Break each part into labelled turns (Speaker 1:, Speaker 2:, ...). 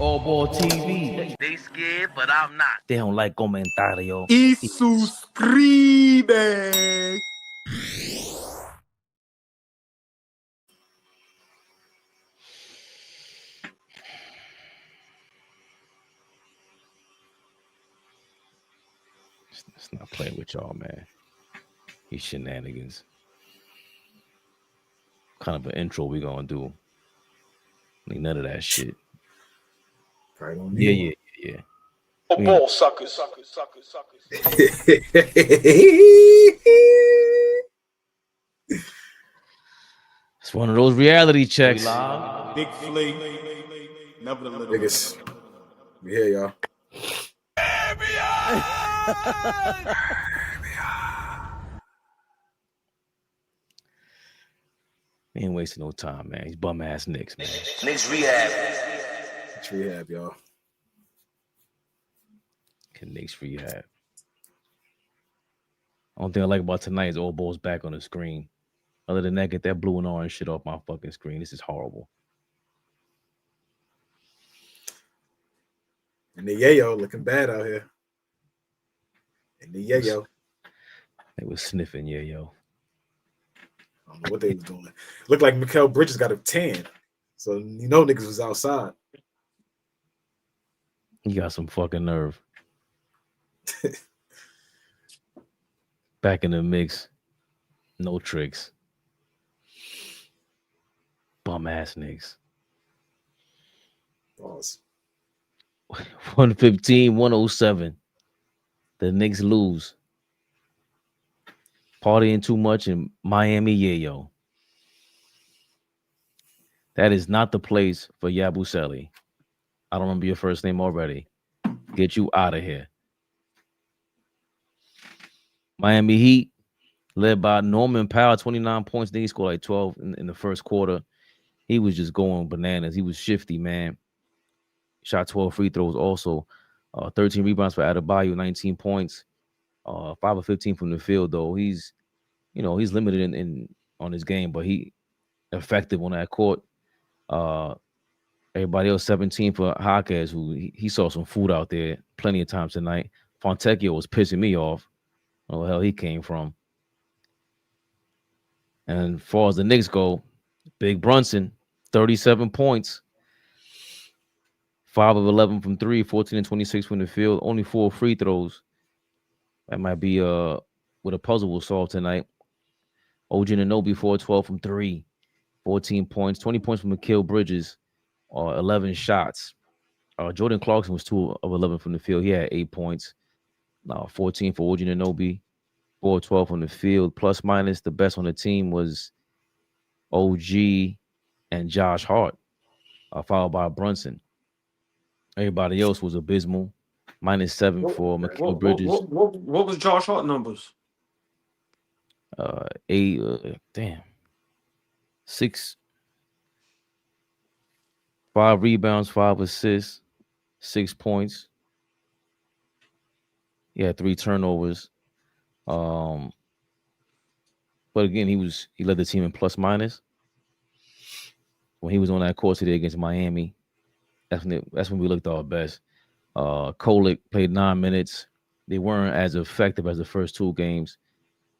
Speaker 1: AllBall TV.
Speaker 2: They scared, but I'm not.
Speaker 1: They don't like comentario.
Speaker 3: Y suscribe.
Speaker 1: Let's not play with y'all, man. These shenanigans. What kind of an intro we gonna do? Ain't none of that shit. Yeah.
Speaker 3: Ball suckers.
Speaker 1: It's one of those reality checks.
Speaker 3: Big Flee. Never the little
Speaker 4: Niggas. We here, y'all.
Speaker 1: We ain't wasting no time, man. These bum ass Knicks, man.
Speaker 2: Knicks Rehab.
Speaker 4: Knicks Rehab, y'all.
Speaker 1: Knicks Rehab. Only thing I like about tonight is AllBall's back on the screen. Other than that, get that blue and orange shit off my fucking screen. This is horrible.
Speaker 4: And the yayo looking bad out here. And the yayo.
Speaker 1: They was sniffing yayo.
Speaker 4: I don't know what they was doing. Looked like Mikal Bridges got a tan. So you know niggas was outside.
Speaker 1: You got some fucking nerve. Back in the mix. No tricks. Bum ass Knicks.
Speaker 4: Pause.
Speaker 1: 115-107. The Knicks lose. Partying too much in Miami, yayo. That is not the place for Yabusele. I don't remember your first name already. Get you out of here. Miami Heat, led by Norman Powell, 29 points. Then he scored like 12 in the first quarter. He was just going bananas. He was shifty, man. Shot 12 free throws also. 13 rebounds for Adebayo, 19 points. 5 of 15 from the field, though. He's limited in on his game, but he effective on that court. Everybody else 17 for Jaquez, who he saw some food out there plenty of times tonight. Fontecchio was pissing me off. I don't know where the hell he came from. And as far as the Knicks go, Big Brunson, 37 points. 5 of 11 from 3, 14 and 26 from the field. Only 4 free throws. That might be what a puzzle will solve tonight. OG Anunoby, 4-12 from 3. 14 points. 20 points from Mikal Bridges. 11 shots. Jordan Clarkson was 2 of 11 from the field. He had 8 points. 14 for OG Anunoby. 4-12 from the field. Plus minus, the best on the team was OG and Josh Hart, followed by Brunson. Everybody else was abysmal. -7 for Mikal Bridges.
Speaker 3: What was Josh Hart numbers?
Speaker 1: 6. 5 rebounds, 5 assists, 6 points. He had 3 turnovers. But again, he led the team in plus minus. When he was on that court today against Miami, that's when we looked our best. Kolick played 9 minutes. They weren't as effective as the first 2 games.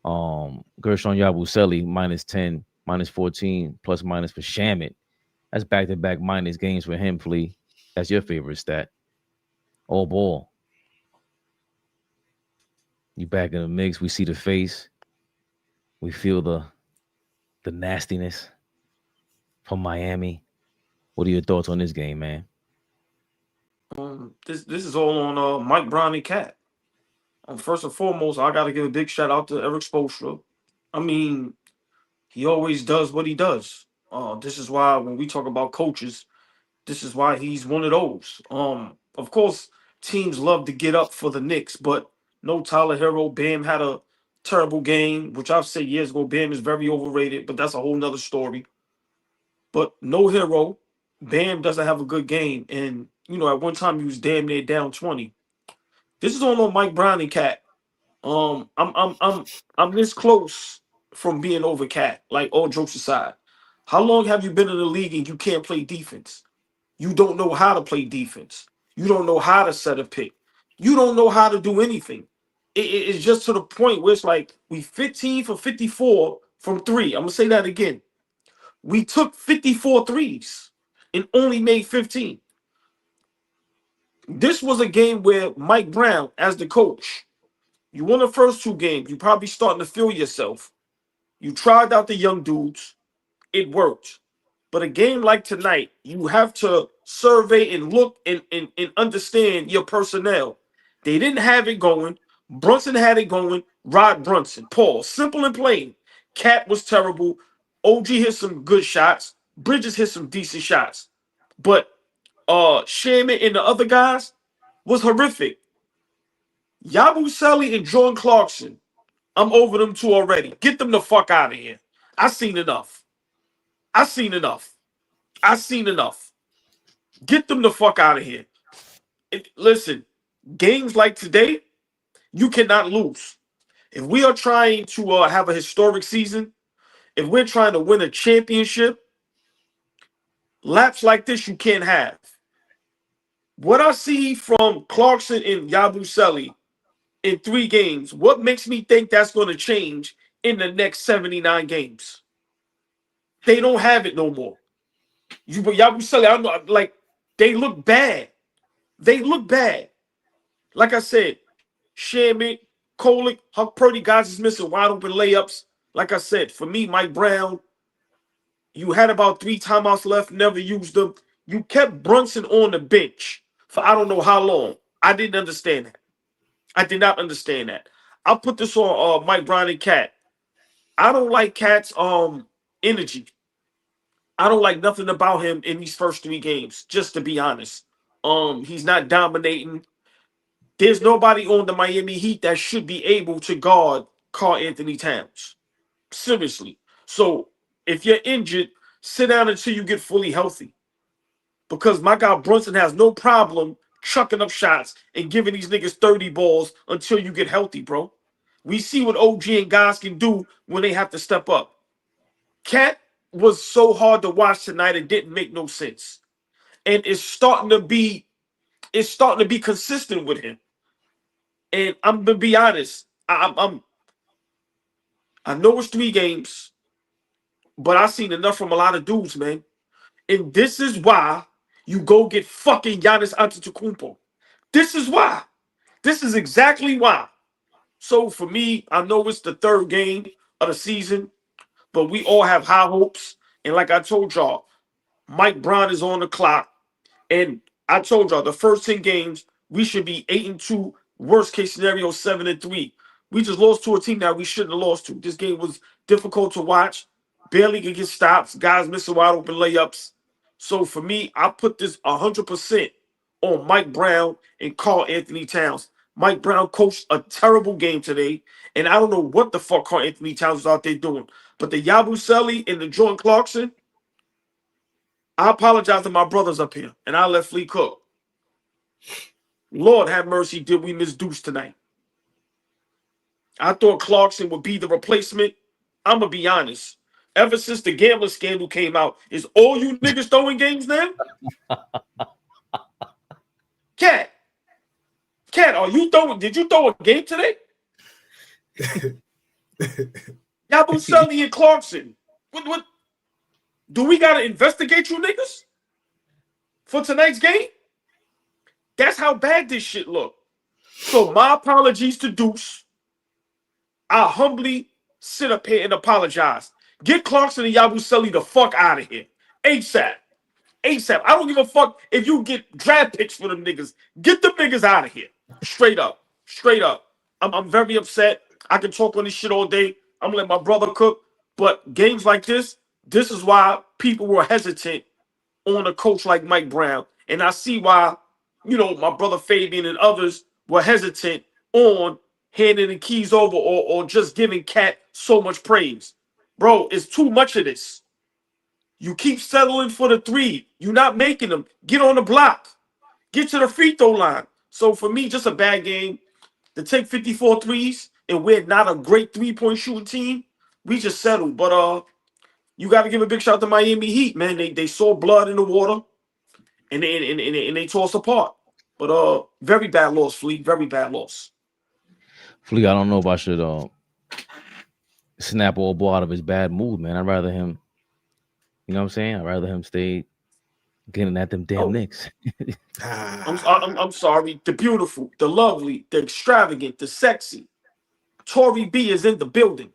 Speaker 1: Gershon Yabusele, -10, -14, plus minus for Shamet. That's back-to-back minus games for him, Flee. That's your favorite stat. AllBall. You back in the mix. We see the face. We feel the nastiness from Miami. What are your thoughts on this game, man?
Speaker 3: This is all on Mike Brown and Cat. First and foremost, I got to give a big shout out to Erik Spoesltra. I mean, he always does what he does. This is why when we talk about coaches, this is why he's one of those. Of course, teams love to get up for the Knicks, but no Tyler Hero. Bam had a terrible game, which I've said years ago. Bam is very overrated, but that's a whole nother story. But no Hero. Bam doesn't have a good game. And, at one time he was damn near down 20. This is all on Mike Brown and Cat. I'm this close from being over Cat, like all jokes aside. How long have you been in the league and you can't play defense? You don't know how to play defense. You don't know how to set a pick. You don't know how to do anything. It's just to the point where it's like we 15 for 54 from three. I'm going to say that again. We took 54 threes and only made 15. This was a game where Mike Brown, as the coach, you won the first two games. You probably starting to feel yourself. You tried out the young dudes. It worked. But a game like tonight, you have to survey and look and understand your personnel. They didn't have it going. Brunson had it going. Rod Brunson. Paul. Simple and plain. Cat was terrible. OG hit some good shots. Bridges hit some decent shots. But Shaman and the other guys was horrific. Yabusele and Jordan Clarkson. I'm over them two already. Get them the fuck out of here. I seen enough. I seen enough. I seen enough. Get them the fuck out of here. Listen, games like today, you cannot lose. If we are trying to have a historic season, if we're trying to win a championship, laps like this you can't have. What I see from Clarkson and Yabusele in 3 games, what makes me think that's going to change in the next 79 games? They don't have it no more. Yabusele, I don't know, like, they look bad. They look bad. Like I said, Shaman, Kolick, Huck Purdy, guys is missing wide open layups. Like I said, for me, Mike Brown, you had about 3 timeouts left, never used them. You kept Brunson on the bench for I don't know how long. I didn't understand that. I did not understand that. I'll put this on Mike Brown and Cat. I don't like Cat's energy. I don't like nothing about him in these first 3 games, just to be honest. He's not dominating. There's nobody on the Miami Heat that should be able to guard Karl-Anthony Towns. Seriously. So if you're injured, sit down until you get fully healthy. Because my guy Brunson has no problem chucking up shots and giving these niggas 30 balls until you get healthy, bro. We see what OG and guys can do when they have to step up. Cat was so hard to watch tonight, it didn't make no sense. And it's starting to be consistent with him. And I'm gonna be honest, I know it's 3 games, but I've seen enough from a lot of dudes, man. And this is why you go get fucking Giannis Antetokounmpo. This is why. This is exactly why. So for me, I know it's the 3rd game of the season, but we all have high hopes. And like I told y'all, Mike Brown is on the clock. And I told y'all the first 10 games, we should be 8-2. Worst case scenario, 7-3. We just lost to a team that we shouldn't have lost to. This game was difficult to watch. Barely could get stops. Guys missing wide open layups. So for me, I put this 100% on Mike Brown and Karl-Anthony Towns. Mike Brown coached a terrible game today, and I don't know what the fuck Karl-Anthony Towns was out there doing. But the Yabusele and the Jordan Clarkson, I apologize to my brothers up here, and I'll let Flee cook. Lord have mercy, did we miss Deuce tonight? I thought Clarkson would be the replacement. I'm going to be honest. Ever since the gambling scandal came out, is all you niggas throwing games now? Cat, did you throw a game today? Yabusele and Clarkson. What? Do we got to investigate you niggas for tonight's game? That's how bad this shit look. So my apologies to Deuce. I humbly sit up here and apologize. Get Clarkson and Yabusele the fuck out of here. ASAP. ASAP. I don't give a fuck if you get draft picks for them niggas. Get them niggas out of here. Straight up. Straight up. I'm very upset. I can talk on this shit all day. I'm gonna let my brother cook. But games like this is why people were hesitant on a coach like Mike Brown. And I see why, my brother Fabian and others were hesitant on handing the keys over or just giving Cat so much praise. Bro, it's too much of this. You keep settling for the 3. You're not making them. Get on the block. Get to the free throw line. So for me, just a bad game. To take 54 threes and we're not a great 3-point shooting team, we just settled. But you got to give a big shout out to Miami Heat, man. They saw blood in the water. and they tore us apart. But very bad loss, Flee. Very bad loss.
Speaker 1: Flee, I don't know if I should snap AllBall out of his bad mood, man. I'd rather him, you know what I'm saying? I'd rather him stay getting at them damn Knicks.
Speaker 3: I'm sorry. The beautiful, the lovely, the extravagant, the sexy. Tory B is in the building.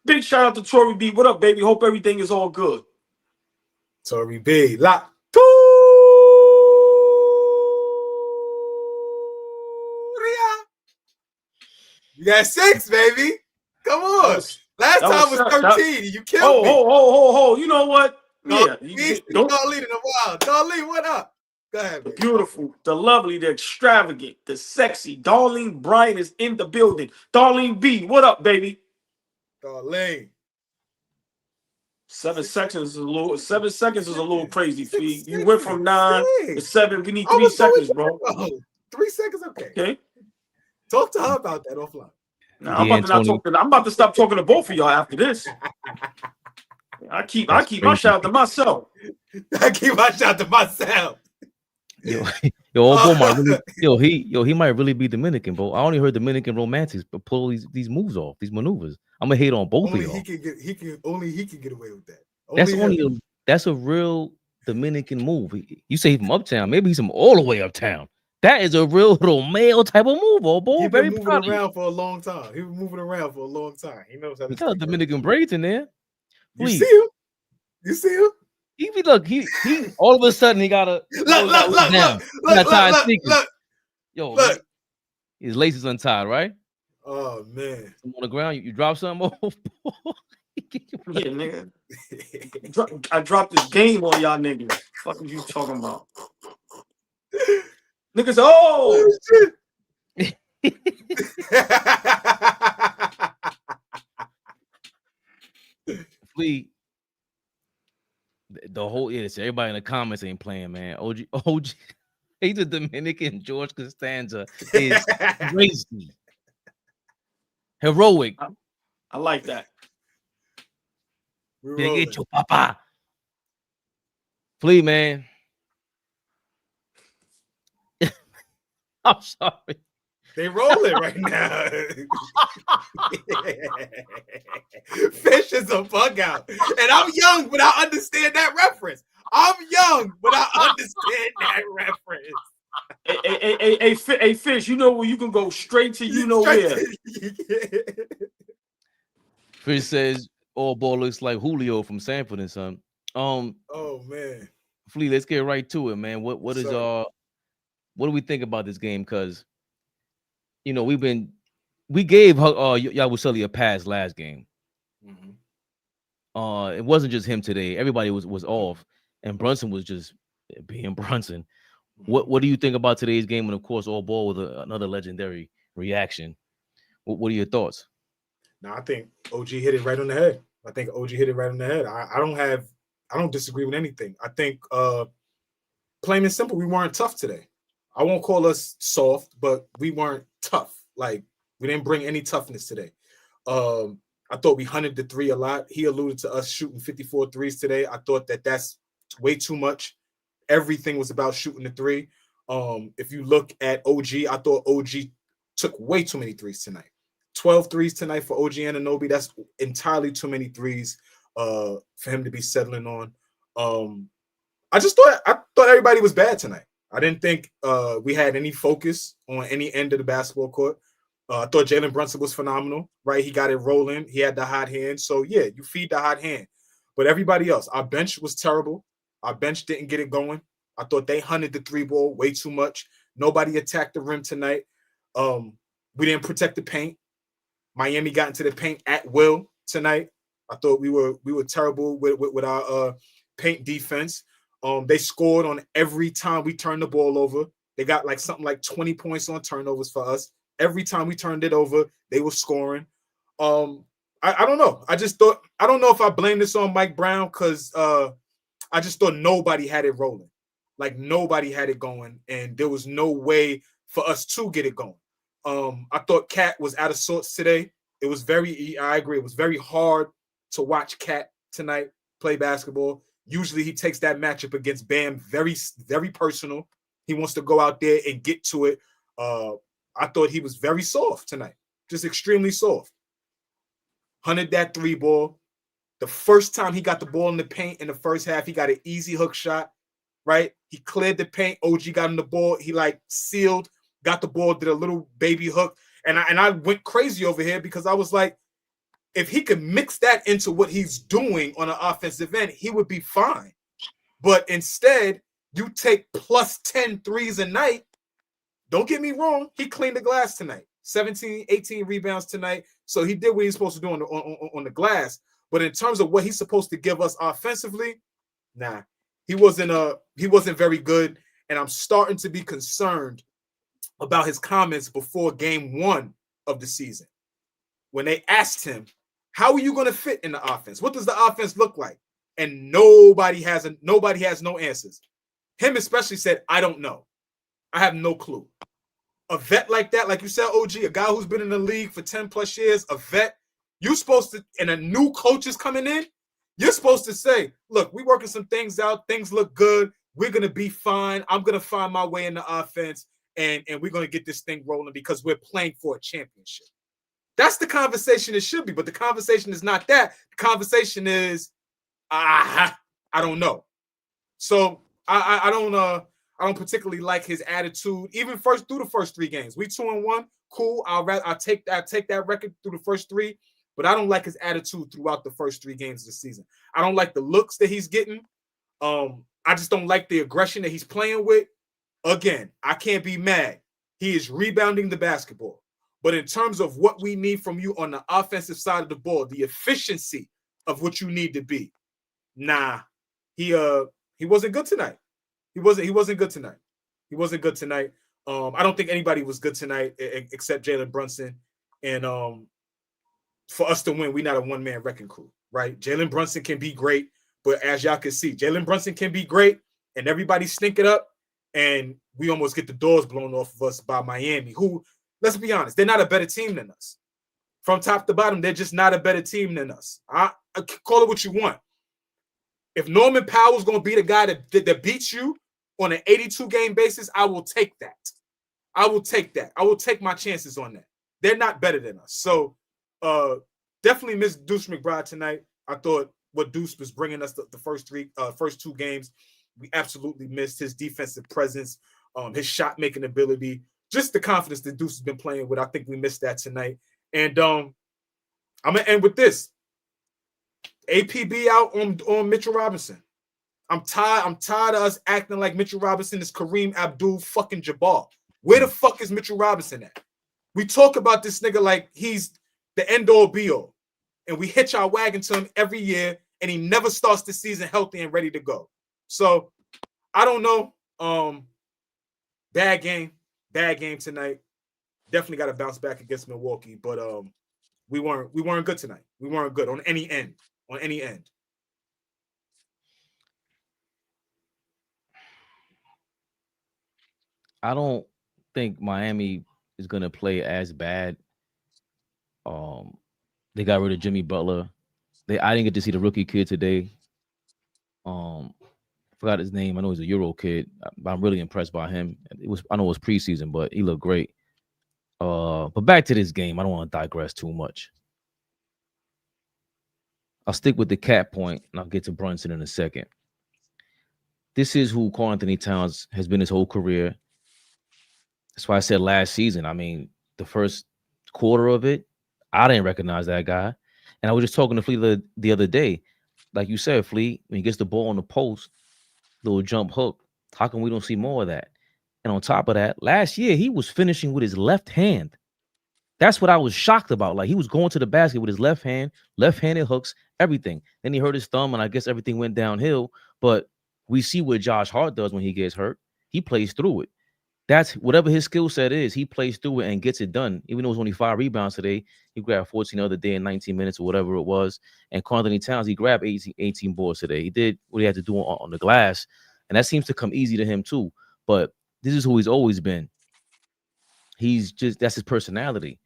Speaker 3: Big shout out to Tory B. What up, baby? Hope everything is all good.
Speaker 4: Tory B. Lock. You got 6, baby. Come on. Last time was 13. You killed me.
Speaker 3: Oh. You know what?
Speaker 4: No, Darlene in a while. Darlene, what up? Go ahead,
Speaker 3: the
Speaker 4: baby.
Speaker 3: Beautiful, the lovely, the extravagant, the sexy. Darlene Bryant is in the building. Darlene B, what up, baby?
Speaker 4: Darlene.
Speaker 3: 7 seconds is a little crazy, Fee. You went from 9 to 7. We need 3 seconds, bro.
Speaker 4: 3 seconds, okay.
Speaker 3: Okay.
Speaker 4: Talk to her about that offline.
Speaker 3: Nah, I'm about to stop talking to both of y'all after this. I keep my shout out to myself.
Speaker 4: I keep my shout out to myself.
Speaker 1: He might really be Dominican, bro. I only heard Dominican romantics, but pull these moves off, these maneuvers. I'm gonna hate on both
Speaker 4: only
Speaker 1: of y'all.
Speaker 4: He can get away with that.
Speaker 1: That's a real Dominican move. You say he's from uptown, maybe he's from all the way uptown. That is a real Romeo type of move, oh boy.
Speaker 4: He's been moving around for a long time. He knows how to.
Speaker 1: He got Dominican braids in there.
Speaker 4: Please. You see him?
Speaker 1: He all of a sudden he got a look. His laces untied, right?
Speaker 4: Oh man.
Speaker 1: On the ground, you drop something off.
Speaker 3: Yeah, nigga. I dropped this game on y'all niggas. Fuck are you talking about? Niggas,
Speaker 1: Flee. The whole everybody in the comments ain't playing, man. OG, he's a Dominican. George Costanza is crazy, heroic.
Speaker 3: I like that.
Speaker 1: Get your papa. Flee, man. I'm sorry.
Speaker 4: They rolling right now. Fish is a bug out. And I'm young, but I understand that reference.
Speaker 3: Hey, Fish, you know where you can go straight to where.
Speaker 1: Fish says AllBall looks like Julio from Sanford and Son.
Speaker 4: Oh man.
Speaker 1: Flee, let's get right to it, man. What do we think about this game? Because we gave Yabusele a pass last game. Mm-hmm. It wasn't just him today. Everybody was off, and Brunson was just being Brunson. Mm-hmm. What do you think about today's game? And of course, AllBall with another legendary reaction. What are your thoughts?
Speaker 4: I think OG hit it right on the head. I don't disagree with anything. I think plain and simple, we weren't tough today. I won't call us soft, but we weren't tough. Like, we didn't bring any toughness today. I thought we hunted the 3 a lot. He alluded to us shooting 54 threes today. I thought that's way too much. Everything was about shooting the 3. If you look at OG, I thought OG took way too many threes tonight. 12 threes tonight for OG Anunoby. That's entirely too many threes for him to be settling on. I thought everybody was bad tonight. I didn't think we had any focus on any end of the basketball court. I thought Jalen Brunson was phenomenal, right? He got it rolling. He had the hot hand. So, yeah, you feed the hot hand. But everybody else, our bench was terrible. Our bench didn't get it going. I thought they hunted the 3 ball way too much. Nobody attacked the rim tonight. We didn't protect the paint. Miami got into the paint at will tonight. I thought we were terrible with our paint defense. They scored on every time we turned the ball over. They got something like 20 points on turnovers for us. Every time we turned it over, they were scoring. I don't know. I don't know if I blame this on Mike Brown because I just thought nobody had it rolling. Nobody had it going, and there was no way for us to get it going. I thought Cat was out of sorts today. I agree. It was very hard to watch Cat tonight play basketball. Usually he takes that matchup against Bam very, very personal. He wants to go out there and get to it. I thought he was very soft tonight, just extremely soft. Hunted that 3-ball. The first time he got the ball in the paint in the first half, he got an easy hook shot, right? He cleared the paint. OG got him the ball. He like sealed, got the ball, did a little baby hook. And I went crazy over here because I was like, if he could mix that into what he's doing on an offensive end, he would be fine. But instead, you take plus 10 threes a night. Don't get me wrong. He cleaned the glass tonight. 17, 18 rebounds tonight. So he did what he's supposed to do on the glass. But in terms of what he's supposed to give us offensively, nah, he wasn't very good. And I'm starting to be concerned about his comments before game 1 of the season. When they asked him, how are you going to fit in the offense? What does the offense look like? And nobody has no answers. Him especially said, I don't know. I have no clue. A vet like that, like you said, OG, a guy who's been in the league for 10 plus years, a vet, you're supposed to, and a new coach is coming in, you're supposed to say, look, we're working some things out. Things look good. We're going to be fine. I'm going to find my way in the offense, and we're going to get this thing rolling because we're playing for a championship. That's the conversation it should be, but the conversation is not that. The conversation is, I don't know. So I don't particularly like his attitude, even through the first 3 games. We 2-1, cool. I'll take that record through the first 3, but I don't like his attitude throughout the first 3 games of the season. I don't like the looks that he's getting. I just don't like the aggression that he's playing with. Again, I can't be mad. He is rebounding the basketball. But in terms of what we need from you on the offensive side of the ball, the efficiency of what you need to be, nah, he wasn't good tonight. He wasn't good tonight. He wasn't good tonight. I don't think anybody was good tonight except Jalen Brunson. And for us to win, we're not a one-man wrecking crew, right? Jalen Brunson can be great, but as y'all can see, Jalen Brunson can be great, and everybody stink it up, and we almost get the doors blown off of us by Miami, who, let's be honest, they're not a better team than us. From top to bottom, they're just not a better team than us. I call it what you want. If Norman Powell's going to be the guy that beats you on an 82-game basis, I will take that. I will take that. I will take my chances on that. They're not better than us. So definitely missed Deuce McBride tonight. I thought what Deuce was bringing us the first 2 games, we absolutely missed his defensive presence, his shot-making ability, just the confidence that Deuce has been playing with. I think we missed that tonight. And I'm going to end with this. APB out on Mitchell Robinson. I'm tired of us acting like Mitchell Robinson is Kareem Abdul-fucking-Jabbar. Where the fuck is Mitchell Robinson at? We talk about this nigga like he's the end-all be-all. And we hitch our wagon to him every year, and he never starts the season healthy and ready to go. So, I don't know. Bad game tonight. Definitely got to bounce back against Milwaukee, but we weren't good tonight. We weren't good on any end.
Speaker 1: I don't think Miami is gonna play as bad. They got rid of Jimmy Butler. I didn't get to see the rookie kid today. Forgot his name. I know he's a Euro kid. I'm really impressed by him. I know it was preseason, but he looked great. But back to this game. I don't want to digress too much. I'll stick with the cat point, and I'll get to Brunson in a second. This is who Karl-Anthony Towns has been his whole career. That's why I said last season. I mean, the first quarter of it, I didn't recognize that guy. And I was just talking to Flee the other day. Like you said, Flee, when he gets the ball on the post, little jump hook, how come we don't see more of that? And on top of that, last year, he was finishing with his left hand. That's what I was shocked about. Like, he was going to the basket with his left hand, left-handed hooks, everything. Then he hurt his thumb, and I guess everything went downhill. But we see what Josh Hart does when he gets hurt. He plays through it. That's whatever his skill set is, he plays through it and gets it done. Even though it was only 5 rebounds today, he grabbed 14 the other day in 19 minutes or whatever it was. And Karl-Anthony Towns, he grabbed 18 boards today. He did what he had to do on the glass. And that seems to come easy to him too. But this is who he's always been. That's his personality.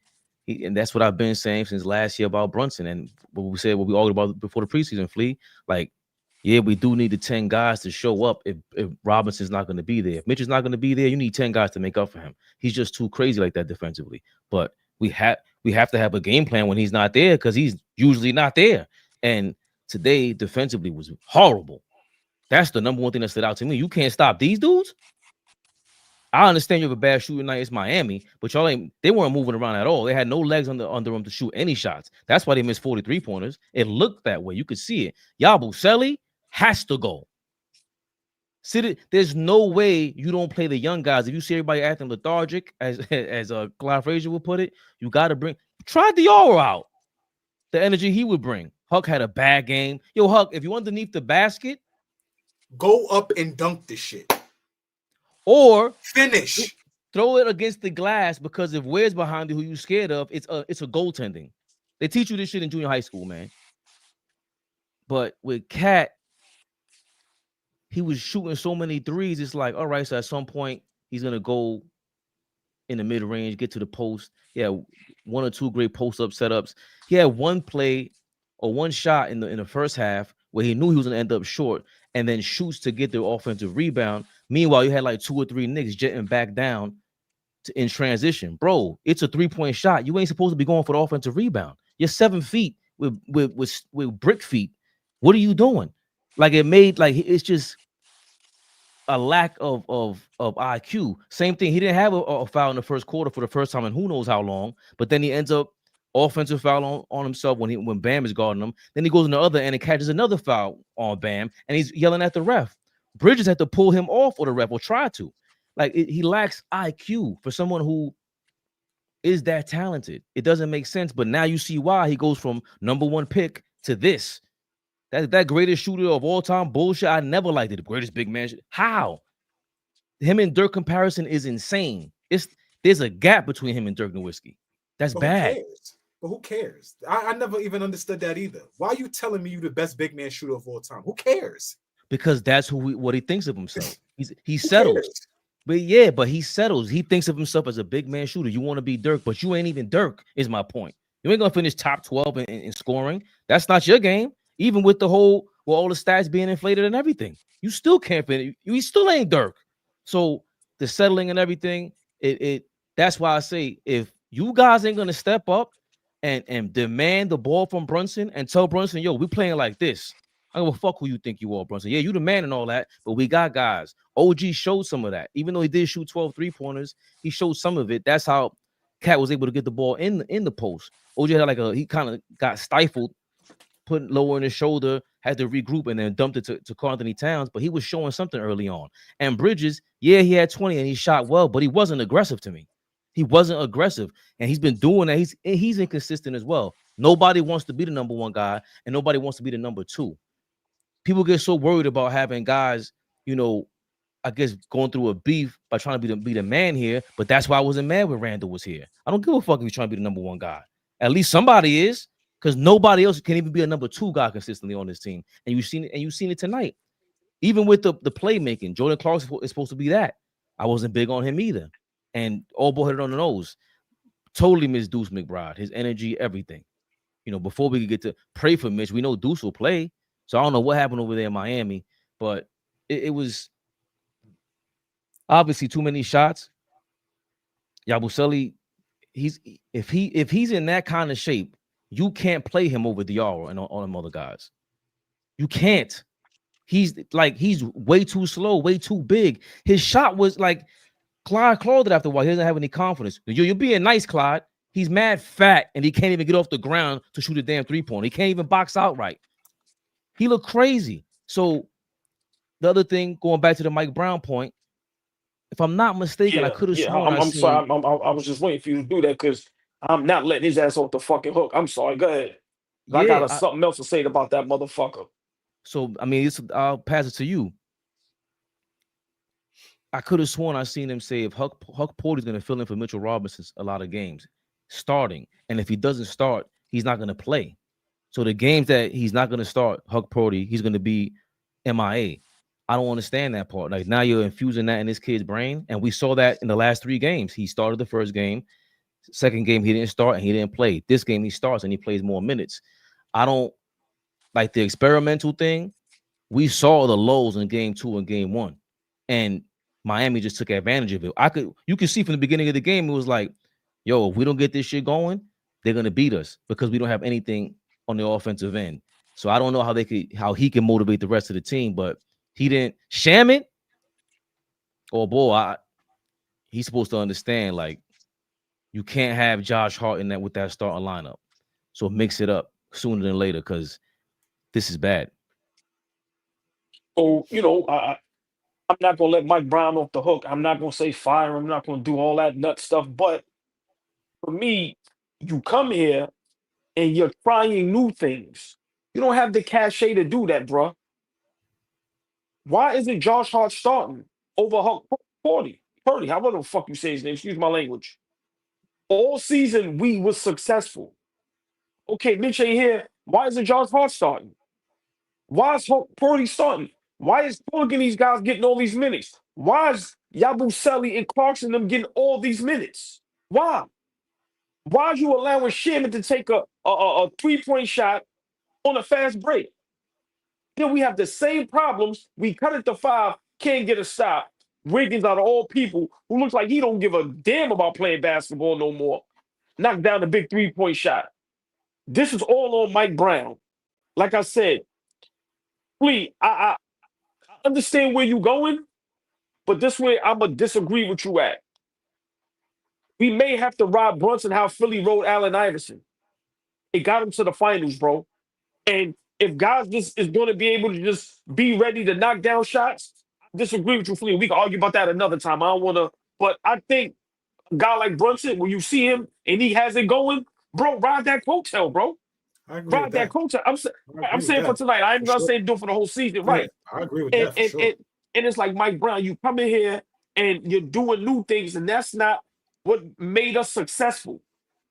Speaker 1: And that's what I've been saying since last year about Brunson. And what we argued about before the preseason, Flee, like, Yeah, we do need the 10 guys to show up if Robinson's not going to be there. If Mitch is not going to be there, you need 10 guys to make up for him. He's just too crazy like that defensively. But we have to have a game plan when he's not there because he's usually not there. And today, defensively was horrible. That's the number one thing that stood out to me. You can't stop these dudes. I understand you have a bad shooting night. It's Miami, but they weren't moving around at all. They had no legs under them to shoot any shots. That's why they missed 43 pointers. It looked that way. You could see it. Yabusele has to go. There's no way you don't play the young guys. If you see everybody acting lethargic, as Clyde Frazier would put it, you got to try Diallo out. The energy he would bring. Huck had a bad game. Yo, Huck, if you're underneath the basket,
Speaker 4: go up and dunk this shit.
Speaker 1: Or
Speaker 4: finish.
Speaker 1: Throw it against the glass because if Ware's behind you, who you scared of, it's a goaltending. They teach you this shit in junior high school, man. But with Cat, he was shooting so many threes. It's like, all right, so at some point he's gonna go in the mid range, get to the post. Yeah, one or two great post up setups. He had one play or one shot in the first half where he knew he was gonna end up short, and then shoots to get the offensive rebound. Meanwhile, you had like 2 or 3 Knicks jetting back down in transition. Bro, it's a 3-point shot. You ain't supposed to be going for the offensive rebound. You're 7 feet with brick feet. What are you doing? Like it's just a lack of IQ. Same thing. He didn't have a foul in the first quarter for the first time in who knows how long. But then he ends up offensive foul on himself when Bam is guarding him. Then he goes on the other end and catches another foul on Bam, and he's yelling at the ref. Bridges had to pull him off, or the ref will try to. He lacks IQ for someone who is that talented. It doesn't make sense. But now you see why he goes from number 1 pick to this. That greatest shooter of all time bullshit. I never liked it. The greatest big man. How? Him and Dirk comparison is insane. There's a gap between him and Dirk Nowitzki. That's bad.
Speaker 4: But who cares? I never even understood that either. Why are you telling me you the best big man shooter of all time? Who cares?
Speaker 1: Because that's what he thinks of himself. He settles. But yeah, but he settles. He thinks of himself as a big man shooter. You want to be Dirk, but you ain't even Dirk, is my point. You ain't gonna finish top 12 in scoring. That's not your game. Even with all the stats being inflated and everything, you still can't finish. You still ain't Dirk. So the settling and everything, that's why I say if you guys ain't gonna step up and demand the ball from Brunson and tell Brunson, yo, we playing like this. I don't give a fuck who you think you are, Brunson. Yeah, you the man and all that, but we got guys. OG showed some of that. Even though he did shoot 12 3-pointers, he showed some of it. That's how Cat was able to get the ball in the post. OG had he kind of got stifled, put lower in his shoulder, had to regroup, and then dumped it to Karl Anthony Towns, but he was showing something early on. And Bridges, yeah, he had 20 and he shot well, but he wasn't aggressive to me. He wasn't aggressive, and he's been doing that. He's inconsistent as well. Nobody wants to be the number 1 guy, and nobody wants to be the number 2. People get so worried about having guys, I guess going through a beef by trying to be the man here, but that's why I wasn't mad when Randall was here. I don't give a fuck if he's trying to be the number 1 guy. At least somebody is, because nobody else can even be a number 2 guy consistently on this team. And you've seen it tonight. Even with the playmaking, Jordan Clarkson is supposed to be that. I wasn't big on him either. And AllBall hit it on the nose. Totally missed Deuce McBride, his energy, everything. Before we could get to pray for Mitch, we know Deuce will play. So I don't know what happened over there in Miami, but it was obviously too many shots. Yabusele, if he's in that kind of shape, you can't play him over Diallo and all them other guys. You can't. He's way too slow, way too big. His shot was like Clyde clawed it after a while. He doesn't have any confidence. You're being nice, Clyde. He's mad fat and he can't even get off the ground to shoot a damn 3-pointer. He can't even box out right. He looked crazy. So the other thing, going back to the Mike Brown point, if I'm not mistaken, I could have sworn
Speaker 3: I'm sorry. I was just waiting for you to do that because I'm not letting his ass off the fucking hook. I'm sorry. Go ahead. I got something else to say about that motherfucker.
Speaker 1: So, I mean, I'll pass it to you. I could have sworn I seen him say if Huck Porty's going to fill in for Mitchell Robinson a lot of games, starting. And if he doesn't start, he's not going to play. So the games that he's not going to start Huck Porty, he's going to be MIA. I don't understand that part. Like now you're infusing that in this kid's brain. And we saw that in the last 3 games. He started the first game. Second game, he didn't start and he didn't play. This game, he starts and he plays more minutes. I don't like the experimental thing. We saw the lows in game 2 and game 1, and Miami just took advantage of it. You could see from the beginning of the game, it was like, yo, if we don't get this shit going, they're gonna beat us because we don't have anything on the offensive end. So I don't know how he can motivate the rest of the team, but he didn't sham it. Oh boy, he's supposed to understand, like, you can't have Josh Hart in that with that starting lineup. So mix it up sooner than later, because this is bad.
Speaker 3: So, I'm not going to let Mike Brown off the hook. I'm not going to say fire. I'm not going to do all that nut stuff. But for me, you come here and you're trying new things. You don't have the cachet to do that, bro. Why isn't Josh Hart starting over Huck Purdy? However the fuck you say his name, excuse my language. All season, we was successful. Okay, Mitch ain't here. Why isn't Josh Hart starting? Why is Purdy starting? Why is Purdy and these guys getting all these minutes? Why is Yabusele and Clarkson them getting all these minutes? Why? Why are you allowing Sherman to take a 3-point shot on a fast break? Then we have the same problems. We cut it to 5, can't get a stop. Wiggins, out of all people, who looks like he don't give a damn about playing basketball no more, knocked down the big 3-point shot. This is all on Mike Brown. Like I said, Flee, I understand where you're going, but this way I'm going to disagree with you at. We may have to rob Brunson how Philly rode Allen Iverson. It got him to the finals, bro. And if guys just is going to be able to just be ready to knock down shots, I disagree with you, Flee. We can argue about that another time. I don't want to, but I think a guy like Brunson, when you see him and he has it going, bro, ride that coattail, bro.
Speaker 4: I agree
Speaker 3: Ride
Speaker 4: with
Speaker 3: that
Speaker 4: that.
Speaker 3: coattail. I'm saying for
Speaker 4: that.
Speaker 3: tonight. I'm
Speaker 4: For
Speaker 3: not
Speaker 4: sure.
Speaker 3: saying do it for the whole season,
Speaker 4: Yeah,
Speaker 3: right?
Speaker 4: I agree with that for sure.
Speaker 3: And it's like Mike Brown, you come in here and you're doing new things, and that's not what made us successful.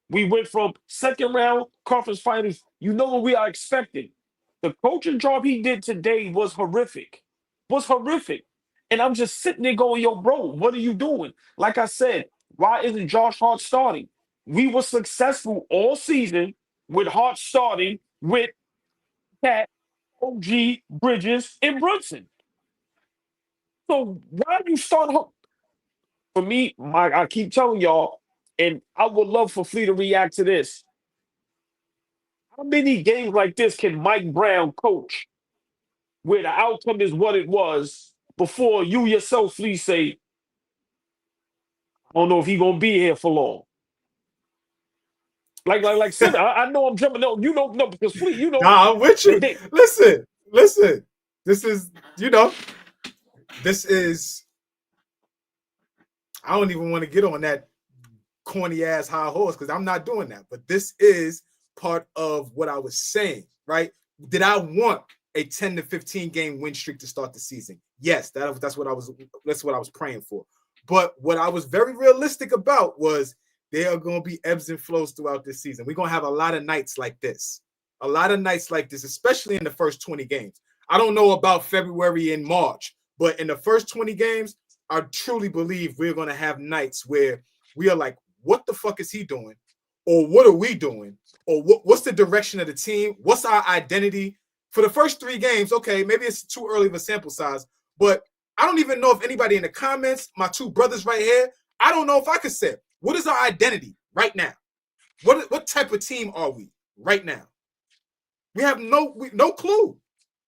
Speaker 3: We went from second round conference finals. You know what we are expecting. The coaching job he did today was horrific. And I'm just sitting there going, yo, bro, what are you doing? Like I said, why isn't Josh Hart starting? We were successful all season with Hart starting with Cat, OG, Bridges, and Brunson. So why do you start Hart? For me, I keep telling y'all, and I would love for Flea to react to this. How many games like this can Mike Brown coach where the outcome is what it was before you yourself, Flea, say, I don't know if he's gonna be here for long. Like Simon, I know I'm jumping. No, you don't know because Flea, you know.
Speaker 4: Nah, I'm with you. Listen. This is, I don't even want to get on that corny ass high horse because I'm not doing that. But this is part of what I was saying, right? Did I want a 10 to 15 game win streak to start the season? Yes, that's what I was praying for. But what I was very realistic about was there are going to be ebbs and flows throughout this season. We're going to have a lot of nights like this. Especially in the first 20 games. I don't know about February and March, but in the first 20 games, I truly believe we're going to have nights where we are like, what the fuck is he doing? Or what are we doing? Or what's the direction of the team? What's our identity? For the first 3 games, okay, maybe it's too early of a sample size, but I don't even know if anybody in the comments, my 2 brothers right here, I don't know if I could say, what is our identity right now? What type of team are we right now? We have no clue.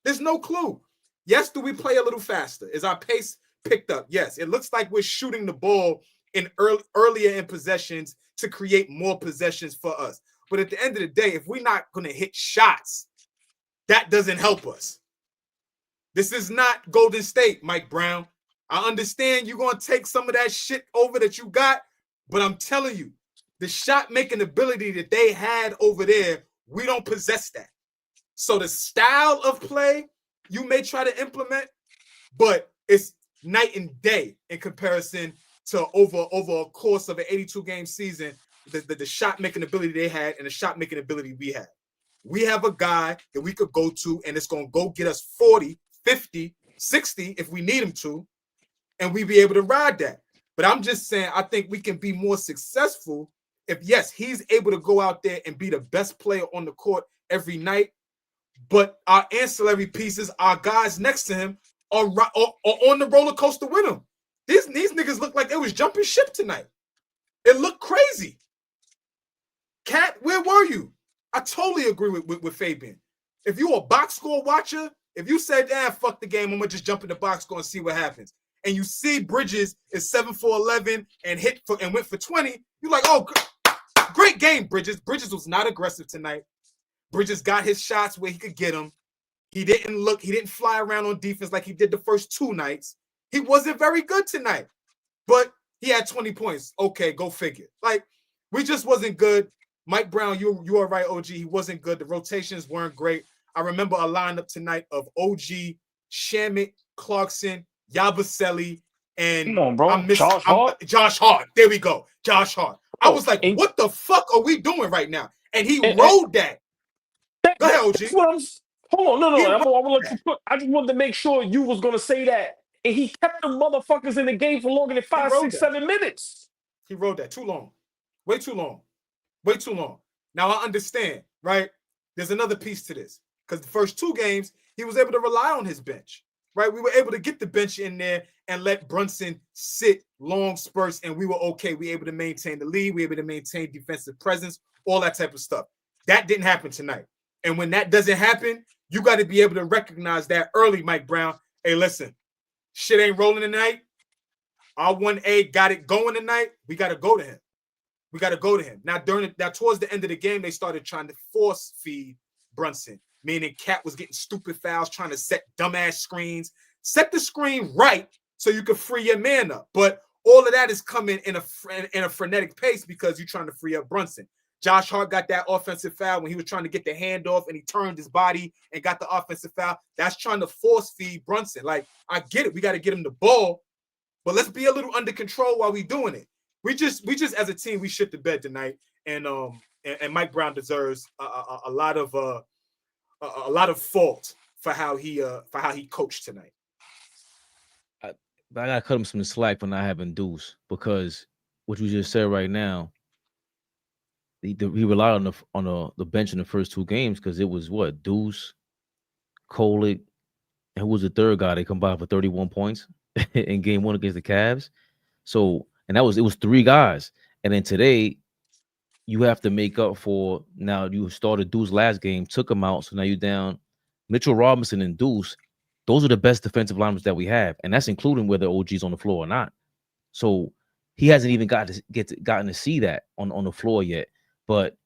Speaker 4: There's no clue. Yes, do we play a little faster? Is our pace picked up? Yes, it looks like we're shooting the ball in earlier in possessions to create more possessions for us. But at the end of the day, if we're not going to hit shots, that doesn't help us. This is not Golden State, Mike Brown. I understand you're going to take some of that shit over that you got, but I'm telling you, the shot-making ability that they had over there, we don't possess that. So the style of play you may try to implement, but it's night and day in comparison to over a course of an 82-game season, the shot-making ability they had and the shot-making ability we had. We have a guy that we could go to, and it's going to go get us 40, 50, 60 if we need him to, and we be able to ride that. But I'm just saying, I think we can be more successful if, yes, he's able to go out there and be the best player on the court every night, but our ancillary pieces, our guys next to him, are on the roller coaster with him. These niggas look like they was jumping ship tonight. It looked crazy. Cat, where were you? I totally agree with Fabian. If you a box score watcher, if you said, fuck the game, I'm gonna just jump in the box score and see what happens, and you see Bridges is 7 for 11 and went for 20, you're like, oh, great game, Bridges. Bridges was not aggressive tonight. Bridges got his shots where he could get them. He didn't fly around on defense like he did the first 2 nights. He wasn't very good tonight, but he had 20 points. Okay, go figure. Like, we just wasn't good. Mike Brown, you are right, OG. He wasn't good. The rotations weren't great. I remember a lineup tonight of OG, Shamet, Clarkson, Yabusele, and
Speaker 3: come on, bro.
Speaker 4: Josh Hart. There we go. Josh Hart. I was like, what the fuck are we doing right now? And he rode that. Go ahead, OG.
Speaker 3: Hold on, no. I just wanted to make sure you was gonna say that. And he kept the motherfuckers in the game for longer than 5, 6, 7 minutes.
Speaker 4: He rode that too long. Way too long. Way too long. Now I understand, right? There's another piece to this. Because the first 2 games, he was able to rely on his bench, right? We were able to get the bench in there and let Brunson sit long spurts, and we were okay. We were able to maintain the lead. We were able to maintain defensive presence, all that type of stuff. That didn't happen tonight. And when that doesn't happen, you got to be able to recognize that early, Mike Brown. Hey, listen, shit ain't rolling tonight. Our 1A got it going tonight. We got to go to him. We got to go to him. Now, towards the end of the game, they started trying to force feed Brunson, meaning Cat was getting stupid fouls, trying to set dumbass screens. Set the screen right so you can free your man up. But all of that is coming in a frenetic pace because you're trying to free up Brunson. Josh Hart got that offensive foul when he was trying to get the handoff and he turned his body and got the offensive foul. That's trying to force feed Brunson. Like, I get it. We got to get him the ball, but let's be a little under control while we doing it. We just as a team, we shit the bed tonight, and Mike Brown deserves a lot of fault for how he coached tonight.
Speaker 1: I gotta cut him some slack for not having Deuce, because what you just said right now, he relied on the bench in the first 2 games because it was what, Deuce, Kolick, and who was the third guy? They combined for 31 points in game 1 against the Cavs. So, and it was 3 guys, and then today you have to make up for. Now you started Deuce last game, took him out, so now you're down Mitchell Robinson and Deuce. Those are the best defensive linemen that we have, and that's including whether OG's on the floor or not. So he hasn't even gotten to see that on the floor yet. But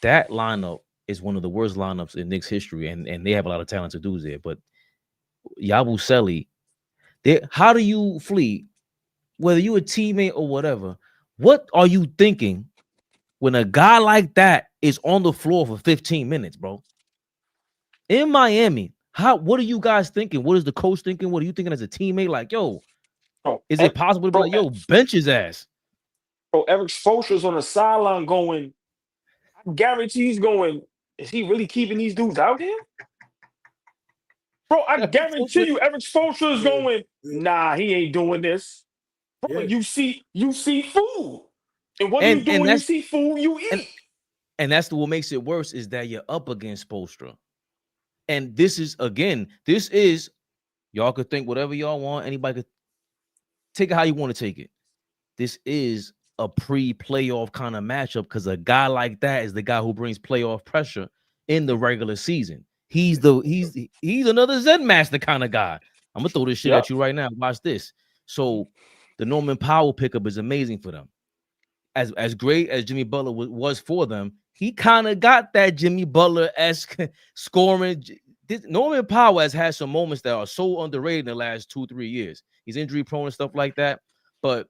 Speaker 1: that lineup is one of the worst lineups in Knicks history, and they have a lot of talented dudes there. But Yabusele, how do you Flee? Whether you a teammate or whatever, what are you thinking when a guy like that is on the floor for 15 minutes, bro? In Miami, what are you guys thinking? What is the coach thinking? What are you thinking as a teammate? Like, yo, is it possible to be like, yo, bench his ass?
Speaker 3: Bro, Erik Spoelstra's on the sideline going, I guarantee he's going, is he really keeping these dudes out here? Bro, I guarantee you Erik Spoelstra is going, nah, he ain't doing this. Bro, you see food. And what do you do when you see food? You eat.
Speaker 1: And that's what makes it worse, is that you're up against Spoelstra. And this is, y'all could think whatever y'all want. Anybody could take it how you want to take it. This is a pre-playoff kind of matchup because a guy like that is the guy who brings playoff pressure in the regular season. He's another Zen master kind of guy. I'm gonna throw this shit at you right now. Watch this. So the Norman Powell pickup is amazing for them. As great as Jimmy Butler was for them, he kind of got that Jimmy Butler-esque scoring. Norman Powell has had some moments that are so underrated in the last 2-3 years. He's injury prone and stuff like that. But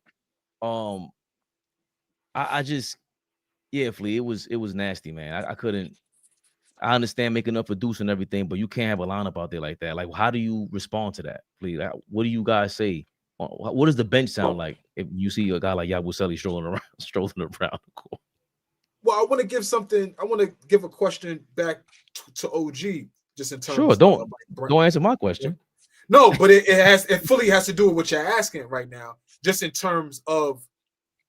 Speaker 1: I just, Flee, it was nasty, man. I couldn't. I understand making up for Deuce and everything, but you can't have a lineup out there like that. Like, how do you respond to that, Flee? What do you guys say? What does the bench sound like if you see a guy like Yabusele strolling around the court?
Speaker 4: Well, I want to give a question back to OG, just in terms.
Speaker 1: Sure, don't answer my question.
Speaker 4: No, but it fully has to do with what you're asking right now, just in terms of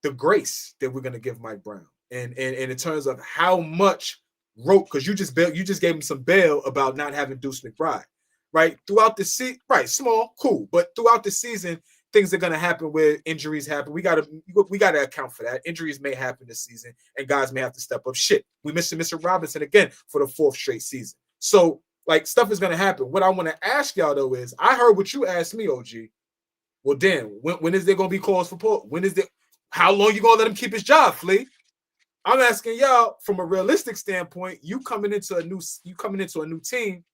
Speaker 4: the grace that we're going to give Mike Brown, and in terms of how much rope because you just gave him some bail about not having Deuce McBride, right? Throughout the season, right? Small, cool, but throughout the season, things are gonna happen where injuries happen. We gotta account for that. Injuries may happen this season, and guys may have to step up. Shit, we missed Mr. Robinson again for the 4th straight season. So like stuff is gonna happen. What I want to ask y'all though is, I heard what you asked me, OG. Well, damn, when is there gonna be calls for Paul? How long you gonna let him keep his job, Flee? I'm asking y'all from a realistic standpoint. You coming into a new team.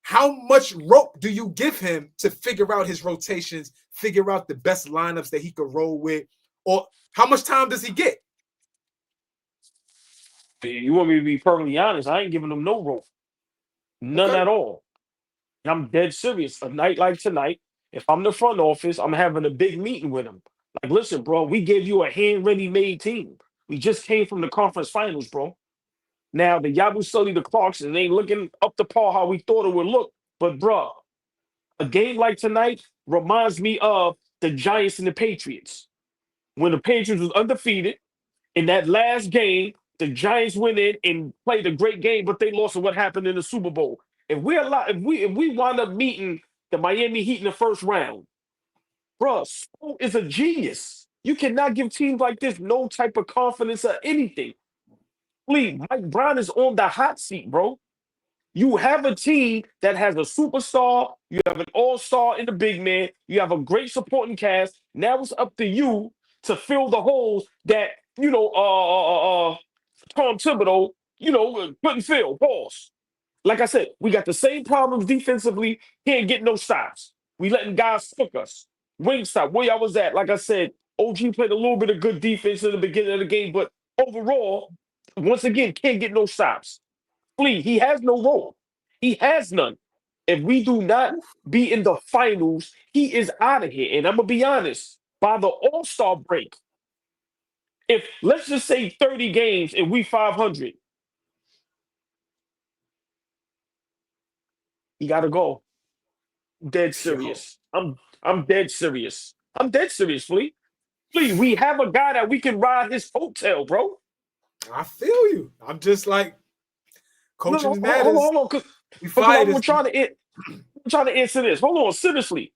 Speaker 4: How much rope do you give him to figure out his rotations, figure out the best lineups that he could roll with, or how much time does he get?
Speaker 3: You want me to be perfectly honest? I ain't giving him no rope, none at all. And I'm dead serious. A night like tonight, if I'm the front office, I'm having a big meeting with him. Like, listen, bro, we gave you a hand-ready made team. We just came from the conference finals, bro. Now, the Yabusele, the Clarkson, ain't looking up to par how we thought it would look. But, bro, a game like tonight reminds me of the Giants and the Patriots. When the Patriots was undefeated, in that last game, the Giants went in and played a great game, but they lost to what happened in the Super Bowl. If we wind up meeting the Miami Heat in the first round, bro, Spo is a genius. You cannot give teams like this no type of confidence or anything. Please, Mike Brown is on the hot seat, bro. You have a team that has a superstar. You have an all-star in the big man. You have a great supporting cast. Now it's up to you to fill the holes that, Tom Thibodeau, couldn't fill. Pause. Like I said, we got the same problems defensively. Can't get no stops. We letting guys cook us. Wingstop, where y'all was at? Like I said, OG played a little bit of good defense in the beginning of the game, but overall, once again, can't get no stops. Flee, he has no role. He has none. If we do not be in the finals, he is out of here. And I'm going to be honest, by the All-Star break, if let's just say 30 games and we 500, he got to go. Dead serious. I'm dead serious. I'm dead serious, Flee. Flee, we have a guy that we can ride his coattail, bro.
Speaker 4: I feel you. I'm just like, coaching matters.
Speaker 3: Hold on. I'm trying to answer this. Hold on, seriously.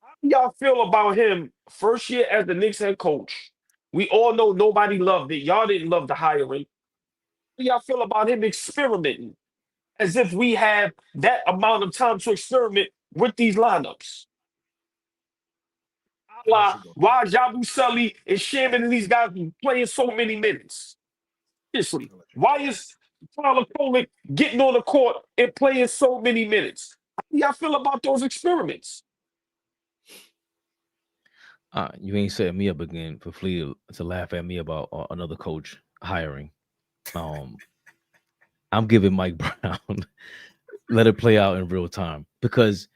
Speaker 3: How do y'all feel about him first year as the Knicks head coach? We all know nobody loved it. Y'all didn't love the hiring. How do y'all feel about him experimenting? As if we have that amount of time to experiment with these lineups. Why Yabusele and Sherman and these guys playing so many minutes? Seriously, why is Tyler Kolek getting on the court and playing so many minutes? How do y'all feel about those experiments?
Speaker 1: You ain't setting me up again for Flee to laugh at me about another coach hiring. I'm giving Mike Brown let it play out in real time because,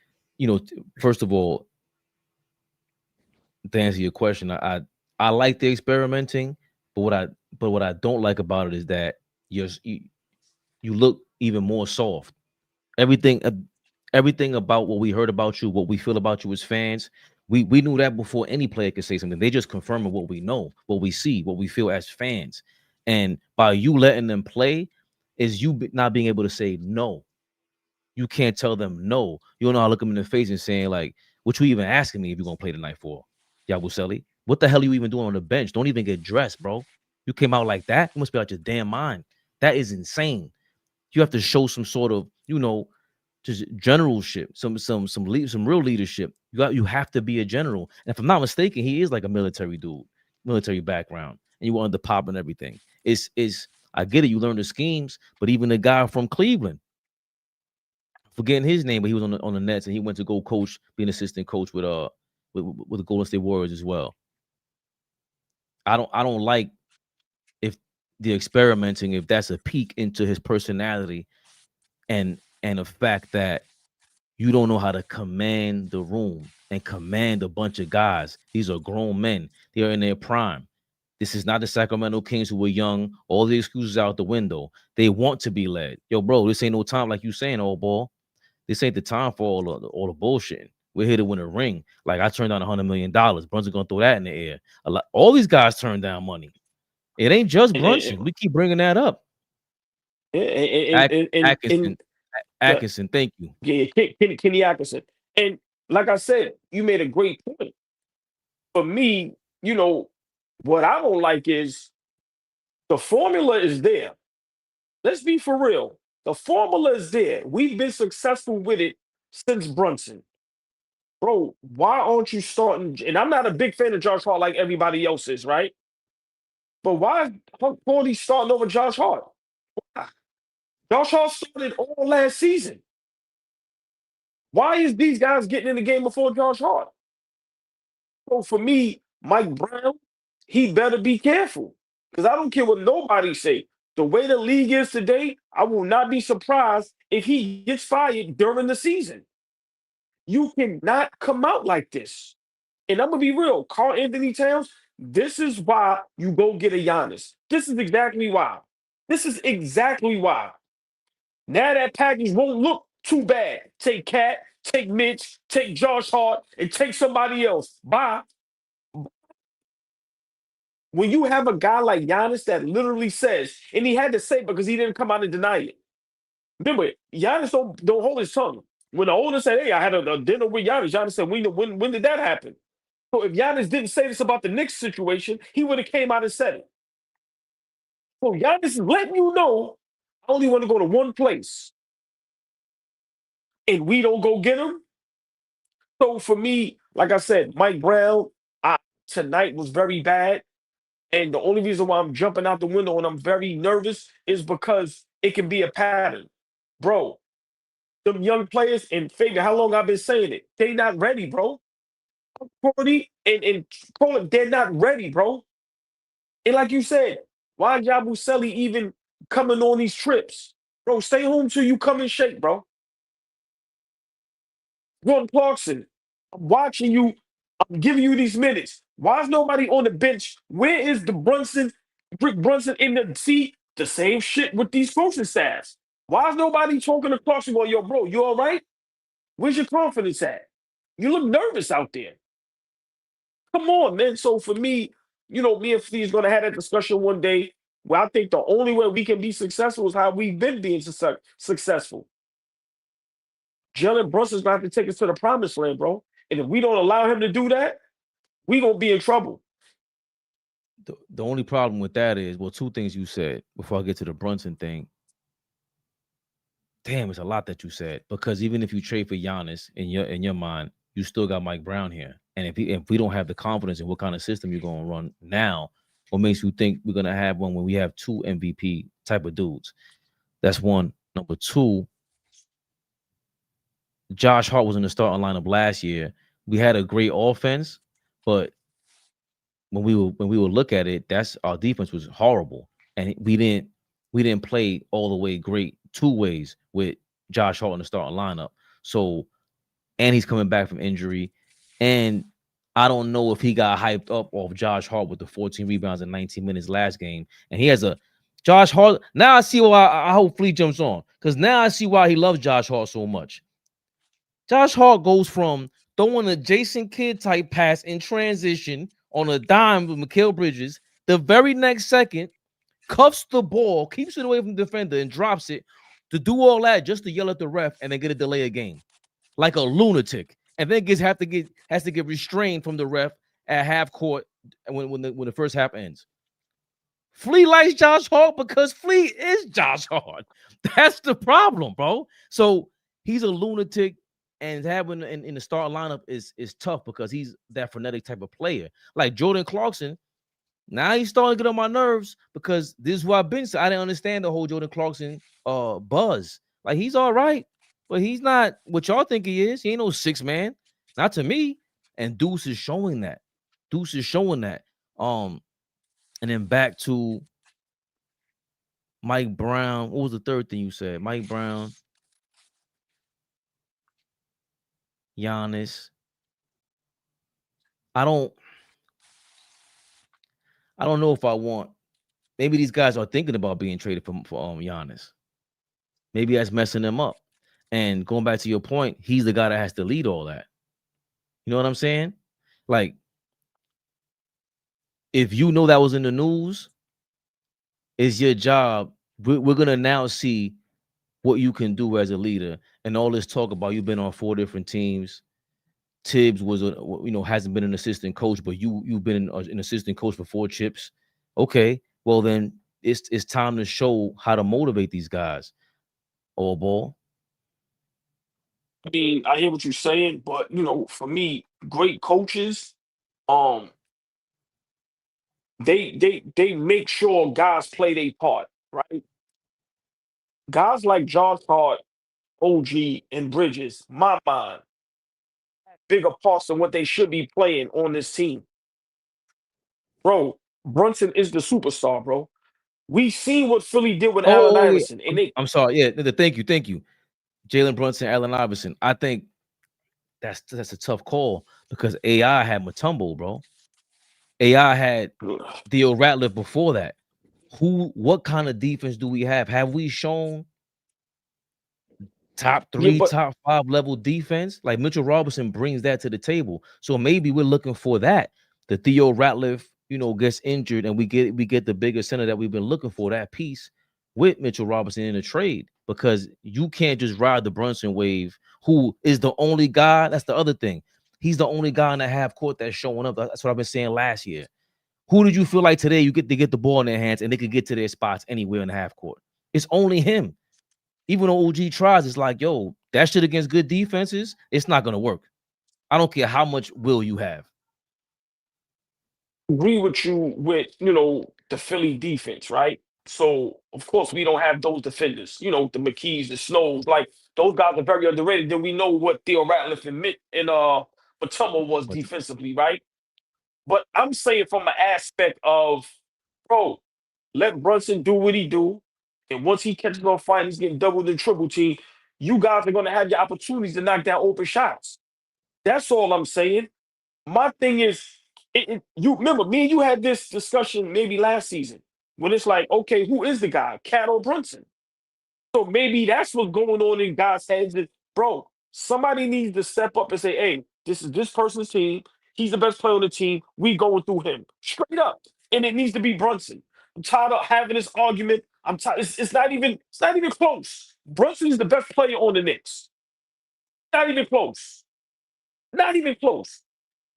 Speaker 1: first of all, to answer your question, I like the experimenting, but what I don't like about it is that you look even more soft. Everything about what we heard about you, what we feel about you as fans, we knew that before any player could say something. They just confirming what we know, what we see, what we feel as fans. And by you letting them play is you not being able to say no. You can't tell them no. You don't know how to look them in the face and saying, like, what you even asking me if you're going to play tonight for? Yabusele? What the hell are you even doing on the bench? Don't even get dressed, bro. You came out like that? You must be out your damn mind. That is insane. You have to show some sort of, just generalship, some real leadership. You have to be a general. And if I'm not mistaken, he is like a military dude, military background, and you want the pop and everything. I get it. You learn the schemes, but even the guy from Cleveland, forgetting his name, but he was on the Nets and he went to go coach, be an assistant coach with the Golden State Warriors as well. I don't like if the experimenting, if that's a peek into his personality and the fact that you don't know how to command the room and command a bunch of guys. These are grown men. They are in their prime. This is not the Sacramento Kings who were young. All the excuses out the window. They want to be led. Yo, bro, this ain't no time like you saying, AllBall. This ain't the time for all the bullshit. We're here to win a ring. Like I turned down $100 million. Brunson gonna throw that in the air. All these guys turned down money. It ain't just Brunson. We keep bringing that up. Atkinson, thank you.
Speaker 3: Kenny Atkinson. And like I said, you made a great point. For me, what I don't like is the formula is there. Let's be for real. The formula is there. We've been successful with it since Brunson. Bro, why aren't you starting? And I'm not a big fan of Josh Hart like everybody else is, right? But why is Hunt Cordy starting over Josh Hart? Why? Josh Hart started all last season. Why is these guys getting in the game before Josh Hart? So for me, Mike Brown, he better be careful. Because I don't care what nobody say. The way the league is today, I will not be surprised if he gets fired during the season. You cannot come out like this. And I'm gonna be real, Carl Anthony Towns, this is why you go get a Giannis. This is exactly why. This is exactly why. Now that package won't look too bad. Take Cat, take Mitch, take Josh Hart, and take somebody else. Bye. When you have a guy like Giannis that literally says, and he had to say it because he didn't come out and deny it. Remember, Giannis don't hold his tongue. When the owner said, "Hey, I had a dinner with Giannis," Giannis said, "When did that happen?" So if Giannis didn't say this about the Knicks situation, he would have came out and said it. So Giannis is letting you know, I only want to go to one place, and we don't go get him. So for me, like I said, Mike Brown tonight was very bad. And the only reason why I'm jumping out the window and I'm very nervous is because it can be a pattern. Bro, them young players, and Fabian, how long I've been saying it, they not ready, bro. Cordy and Colin, they're not ready, bro. And like you said, why Yabusele even coming on these trips? Bro, stay home till you come in shape, bro. Jordan Clarkson, I'm watching you. I'm giving you these minutes. Why is nobody on the bench? Where is the Rick Brunson in the seat? The same shit with these coaching staffs. Why is nobody talking to Clarkson going, yo, bro, you all right? Where's your confidence at? You look nervous out there. Come on, man. So for me, me and Flea is going to have that discussion one day where I think the only way we can be successful is how we've been being successful. Jalen Brunson's going to have to take us to the promised land, bro. And if we don't allow him to do that, we going to be in trouble.
Speaker 1: The only problem with that is, well, two things you said before I get to the Brunson thing. Damn, it's a lot that you said, because even if you trade for Giannis in your mind, you still got Mike Brown here. And if we don't have the confidence in what kind of system you're going to run now, what makes you think we're going to have one when we have two MVP type of dudes? That's one. Number two, Josh Hart was in the starting lineup last year. We had a great offense, but when we would look at it, that's our defense was horrible, and we didn't play all the way great two ways with Josh Hart in the starting lineup. So, and he's coming back from injury, and I don't know if he got hyped up off Josh Hart with the 14 rebounds in 19 minutes last game, and he has a Josh Hart. Now I see why I hope Flee jumps on, because now I see why he loves Josh Hart so much. Josh Hart goes from throwing a Jason Kidd type pass in transition on a dime with Mikal Bridges. The very next second, cuffs the ball, keeps it away from the defender, and drops it to do all that just to yell at the ref and then get a delay of game like a lunatic. And then has to get restrained from the ref at half court when the first half ends. Flee likes Josh Hart because Flee is Josh Hart. That's the problem, bro. So he's a lunatic. And having in the start lineup is tough because he's that frenetic type of player. Like Jordan Clarkson, now he's starting to get on my nerves because this is what I've been saying. I didn't understand the whole Jordan Clarkson buzz. Like, he's all right, but he's not what y'all think he is. He ain't no six man, not to me. And Deuce is showing that. And then back to Mike Brown. What was the third thing you said? Mike Brown, Giannis. I don't know if I want. Maybe these guys are thinking about being traded for Giannis. Maybe that's messing them up. And going back to your point, he's the guy that has to lead all that. You know what I'm saying? Like, if you know that was in the news, it's your job we're gonna now see what you can do as a leader, and all this talk about you've been on 4 different teams. Tibbs was hasn't been an assistant coach, but you've been an assistant coach for 4 chips. Okay, well then it's time to show how to motivate these guys. AllBall.
Speaker 3: I mean, I hear what you're saying, but for me, great coaches, um, they make sure guys play their part, right? Guys like Josh Hart, OG, and Bridges, my mind, bigger parts than what they should be playing on this team. Bro, Brunson is the superstar, bro. We seen what Philly did with Allen
Speaker 1: Yeah.
Speaker 3: Iverson, and
Speaker 1: I'm sorry. Yeah, thank you. Jalen Brunson, Allen Iverson. I think that's a tough call because AI had Mutombo, bro. AI had Theo Ratliff before that. What kind of defense do we have? Have we shown top 3,
Speaker 3: but
Speaker 1: top 5 level defense? Like Mitchell Robinson brings that to the table. So maybe we're looking for that. The Theo Ratliff, gets injured and we get the bigger center that we've been looking for, that piece with Mitchell Robinson in a trade, because you can't just ride the Brunson wave, who is the only guy. That's the other thing. He's the only guy in the half court that's showing up. That's what I've been saying last year. Who did you feel like today you get the ball in their hands and they could get to their spots anywhere in the half court? It's only him. Even though OG tries, it's like, yo, that shit against good defenses, it's not gonna work. I don't care how much will you have.
Speaker 3: agree with you with the Philly defense, right? So of course we don't have those defenders, the McKees, the Snows, like those guys are very underrated. Then we know what Theo Ratliff and Mutombo was
Speaker 1: But
Speaker 3: defensively, right? But I'm saying from an aspect of, bro, let Brunson do what he do, and once he catches on fire, he's getting doubled and triple team. You guys are gonna have your opportunities to knock down open shots. That's all I'm saying. My thing is, you remember me and you had this discussion maybe last season when it's like, okay, who is the guy, Cat or Brunson? So maybe that's what's going on in guys' heads. Is, bro, somebody needs to step up and say, hey, this is this person's team. He's the best player on the team. We going through him straight up, and it needs to be Brunson. I'm tired of having this argument. I'm tired. It's not even close. Brunson is the best player on the Knicks. Not even close. Not even close.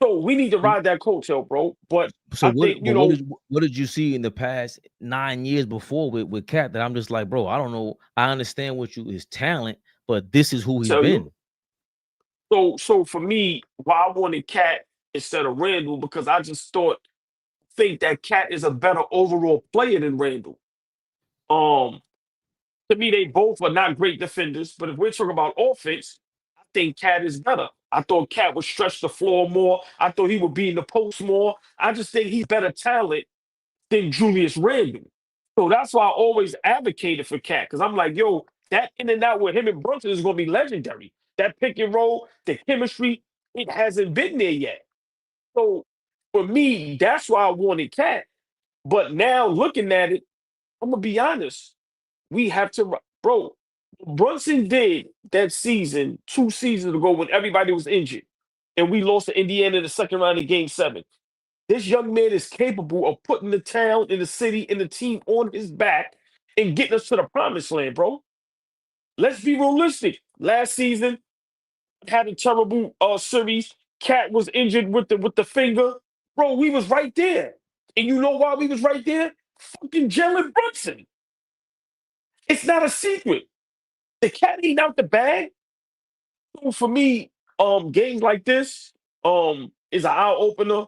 Speaker 3: So we need to ride that coattail, bro. But
Speaker 1: so
Speaker 3: I
Speaker 1: what
Speaker 3: think,
Speaker 1: but what did you see in the past 9 years before with Cat that I'm just like, bro, I don't know. I understand what his talent, but this is who he's
Speaker 3: tell
Speaker 1: been.
Speaker 3: you. So for me, why I wanted Cat instead of Randall, because I just think that Cat is a better overall player than Randall. Um, to me, they both are not great defenders, but if we're talking about offense, I think Cat is better. I thought Cat would stretch the floor more. I thought he would be in the post more. I just think he's better talent than Julius Randle. So that's why I always advocated for Cat, because I'm like, yo, that in and out with him and Brunson is going to be legendary. That pick and roll, the chemistry, it hasn't been there yet. So for me, that's why I wanted Cat. But now looking at it, I'm going to be honest. We have to, bro, Brunson did that season 2 seasons ago when everybody was injured and we lost to Indiana in the second round in game 7. This young man is capable of putting the town and the city and the team on his back and getting us to the promised land, bro. Let's be realistic. Last season, had a terrible series. Cat was injured with the finger. Bro, we was right there. And you know why we was right there? Fucking Jalen Brunson. It's not a secret. The cat ain't out the bag. So for me, games like this, is an eye opener.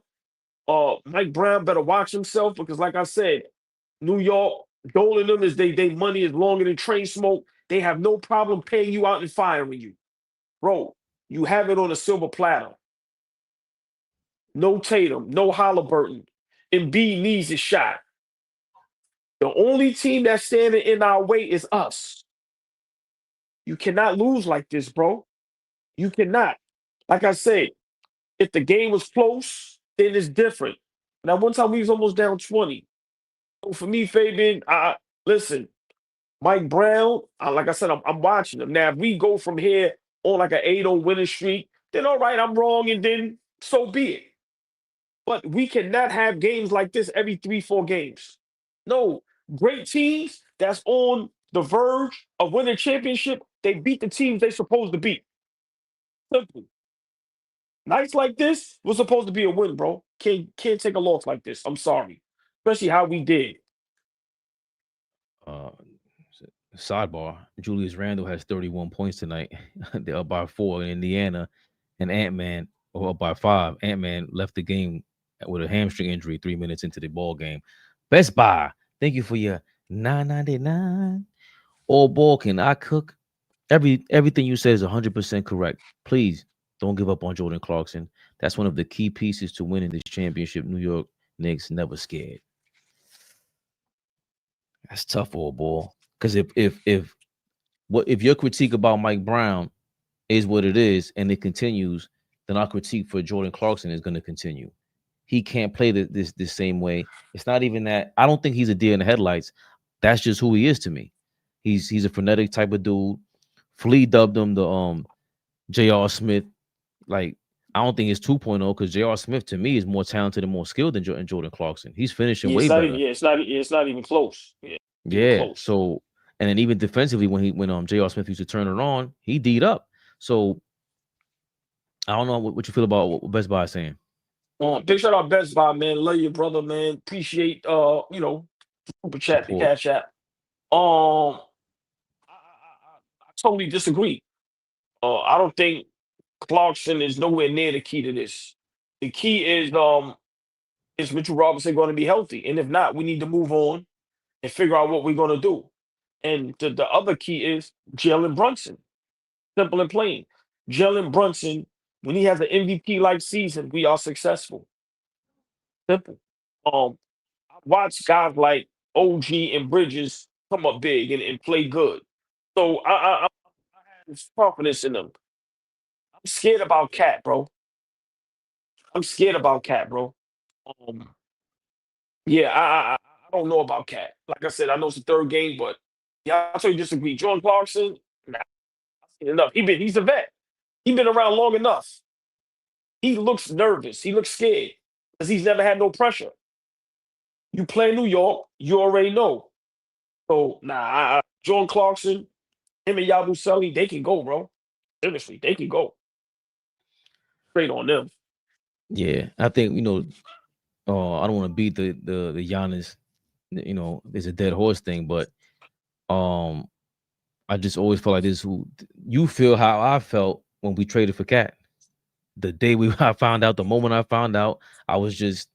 Speaker 3: Mike Brown better watch himself because, like I said, New York, Dolan them is they money is longer than train smoke. They have no problem paying you out and firing you. Bro, you have it on a silver platter. No Tatum, no Halliburton. Embiid needs his shot. The only team that's standing in our way is us. You cannot lose like this, bro. You cannot. Like I said, if the game was close, then it's different. Now, one time we was almost down 20. So for me, Fabian, listen, Mike Brown, like I said, I'm watching him. Now, if we go from here on like an 8-0 winning streak, then all right, I'm wrong, and then so be it. But we cannot have games like this every 3, 4 games. No, great teams that's on the verge of winning a championship, they beat the teams they supposed to beat. Simple. Nights like this was supposed to be a win, bro. Can't take a loss like this. I'm sorry, especially how we did.
Speaker 1: Uh, Sidebar: Julius Randle has 31 points tonight. They're up by 4 in Indiana, and Ant-Man, or up by 5. Ant-Man left the game with a hamstring injury 3 minutes into the ball game. Best Buy, thank you for your $9.99. All ball, can I cook? Everything you said is 100% correct. Please don't give up on Jordan Clarkson. That's one of the key pieces to winning this championship. New York Knicks never scared. That's tough, all ball. Because if your critique about Mike Brown is what it is and it continues, then our critique for Jordan Clarkson is going to continue. He can't play this same way. It's not even that. I don't think he's a deer in the headlights. That's just who he is to me. He's a frenetic type of dude. Flee dubbed him the J.R. Smith. Like, I don't think it's 2.0 because J.R. Smith to me is more talented and more skilled than Jordan Clarkson. He's finishing way better.
Speaker 3: It's not even close.
Speaker 1: Yeah.
Speaker 3: Close.
Speaker 1: So, and then even defensively, when J.R. Smith used to turn it on, he D'd up. So I don't know what you feel about what Best Buy is saying.
Speaker 3: Big shout out Best Buy, man. Love your brother, man. Appreciate super chat, the cash app. I totally disagree. I don't think Clarkson is nowhere near the key to this. The key is Mitchell Robinson going to be healthy? And if not, we need to move on and figure out what we're going to do. And the other key is Jalen Brunson. Simple and plain. Jalen Brunson, when he has an MVP-like season, we are successful. Simple. I watch guys like OG and Bridges come up big and play good. So I have confidence in them. I'm scared about Cat, bro. Yeah, I don't know about Cat. Like I said, I know it's the third game, but yeah, I totally disagree. Jordan Clarkson, nah, I've seen enough. He's a vet. He's been around long enough. He looks nervous. He looks scared because he's never had no pressure. You play in New York, you already know. So Jordan Clarkson, him and Yabusele, they can go, bro. Seriously, they can go. Straight on them.
Speaker 1: Yeah, I think I don't want to beat the Giannis, there's a dead horse thing, but I just always felt like this. Who you feel how I felt when we traded for Cat? The day I found out, the moment I found out, I was just,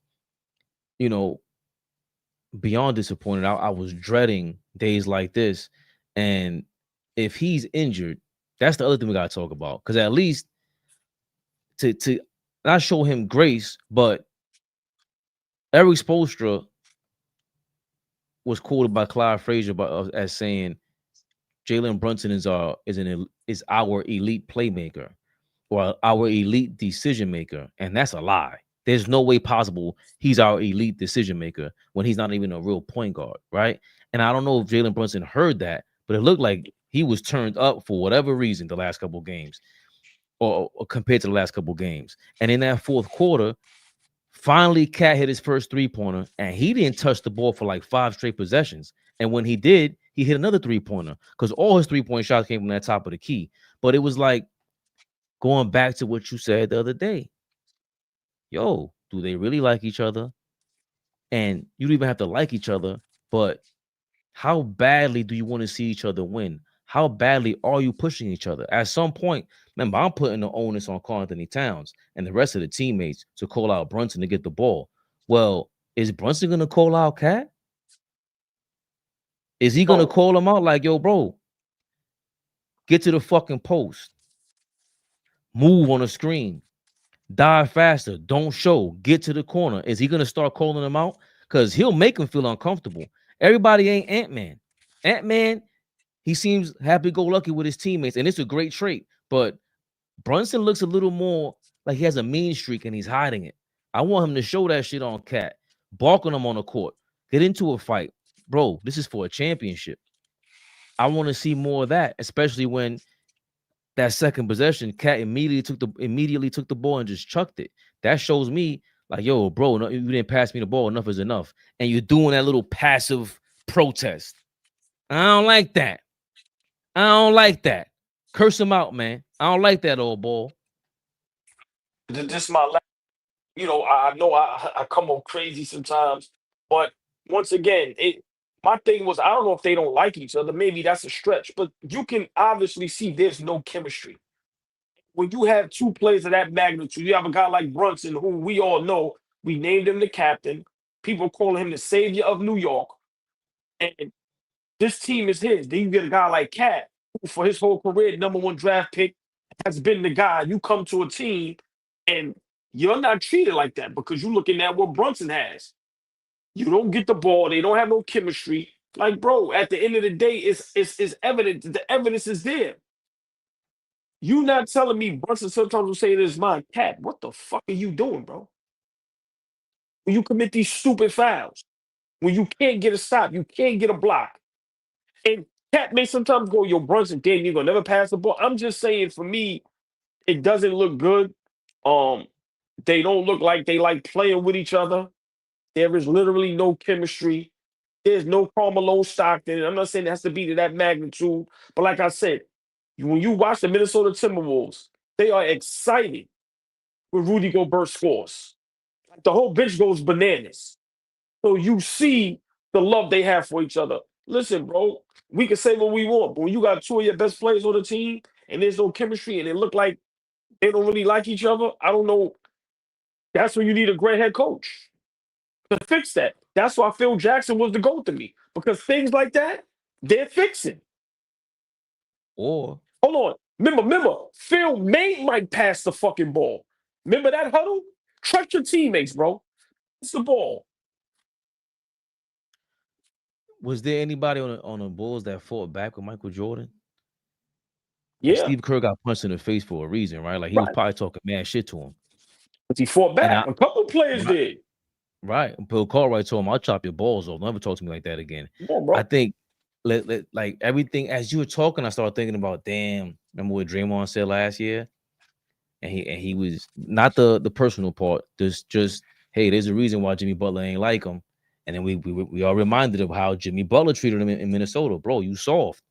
Speaker 1: beyond disappointed. I was dreading days like this, and if he's injured, that's the other thing we gotta talk about. Because at least to not show him grace, but Erik Spoesltra was quoted by Clyde Frazier as saying Jalen Brunson is our elite playmaker or our elite decision maker, and that's a lie. There's no way possible he's our elite decision maker when he's not even a real point guard, right? And I don't know if Jalen Brunson heard that, but it looked like he was turned up for whatever reason the last couple of games, or compared to the last couple of games. And in that fourth quarter, finally, Cat hit his first three-pointer, and he didn't touch the ball for like 5 straight possessions. And when he did, he hit another three-pointer because all his three-point shots came from that top of the key. But it was like going back to what you said the other day. Yo, do they really like each other? And you don't even have to like each other, but how badly do you want to see each other win? How badly are you pushing each other? At some point, remember, I'm putting the onus on Karl Anthony Towns and the rest of the teammates to call out Brunson to get the ball. Well, is Brunson going to call out Cat? Is he going to call him out like, yo, bro, get to the fucking post. Move on the screen. Dive faster. Don't show. Get to the corner. Is he going to start calling him out? Because he'll make him feel uncomfortable. Everybody ain't Ant-Man. Ant-Man, he seems happy-go-lucky with his teammates, and it's a great trait. But Brunson looks a little more like he has a mean streak and he's hiding it. I want him to show that shit on Cat. Bark on him on the court. Get into a fight. Bro, this is for a championship. I want to see more of that, especially when that second possession, Cat immediately took the ball and just chucked it. That shows me like, yo, bro, no, you didn't pass me the ball. Enough is enough. And you're doing that little passive protest. I don't like that. I don't like that. Curse him out, man. I don't like that old ball.
Speaker 3: This is my last. I know I come on crazy sometimes, but once again, my thing was I don't know if they don't like each other. Maybe that's a stretch, but you can obviously see there's no chemistry. When you have two players of that magnitude, you have a guy like Brunson, who we all know, we named him the captain. People calling him the savior of New York. And this team is his. Then you get a guy like Cat, who for his whole career, #1 draft pick, has been the guy. You come to a team and you're not treated like that because you're looking at what Brunson has. You don't get the ball. They don't have no chemistry. Like, bro, at the end of the day, it's evident. The evidence is there. You not telling me Brunson sometimes will say this mind, Cat, what the fuck are you doing, bro? When you commit these stupid fouls, when you can't get a stop, you can't get a block. And Cat may sometimes go, yo, Brunson, damn, you're gonna never pass the ball. I'm just saying, for me, it doesn't look good. They don't look like they like playing with each other. There is literally no chemistry. There's no Carmelo Stockton. I'm not saying it has to be to that magnitude, but like I said, when you watch the Minnesota Timberwolves, they are excited when Rudy Gobert scores. The whole bench goes bananas. So you see the love they have for each other. Listen, bro, we can say what we want, but when you got two of your best players on the team and there's no chemistry and it look like they don't really like each other, I don't know. That's when you need a great head coach to fix that. That's why Phil Jackson was the GOAT to me, because things like that, they're fixing.
Speaker 1: Or
Speaker 3: Hold on. Remember, Phil made Mike pass the fucking ball. Remember that huddle? Trust your teammates, bro. It's the ball.
Speaker 1: was there anybody on the Bulls that fought back with Michael Jordan? Like
Speaker 3: Yeah,
Speaker 1: Steve Kerr got punched in the face for a reason, right? Like he was
Speaker 3: right.
Speaker 1: probably talking mad shit to him.
Speaker 3: But he fought
Speaker 1: And
Speaker 3: back.
Speaker 1: I
Speaker 3: A couple players
Speaker 1: right,
Speaker 3: did.
Speaker 1: right. And Bill Cartwright told him, I'll chop your balls off. Never talk to me like that again.
Speaker 3: Come on,
Speaker 1: I
Speaker 3: bro.
Speaker 1: think like everything as you were talking, I started thinking about remember what Draymond said last year? And he was not the personal part, just hey, there's a reason why Jimmy Butler ain't like him. And then we are reminded of how Jimmy Butler treated him in Minnesota. Bro, you soft.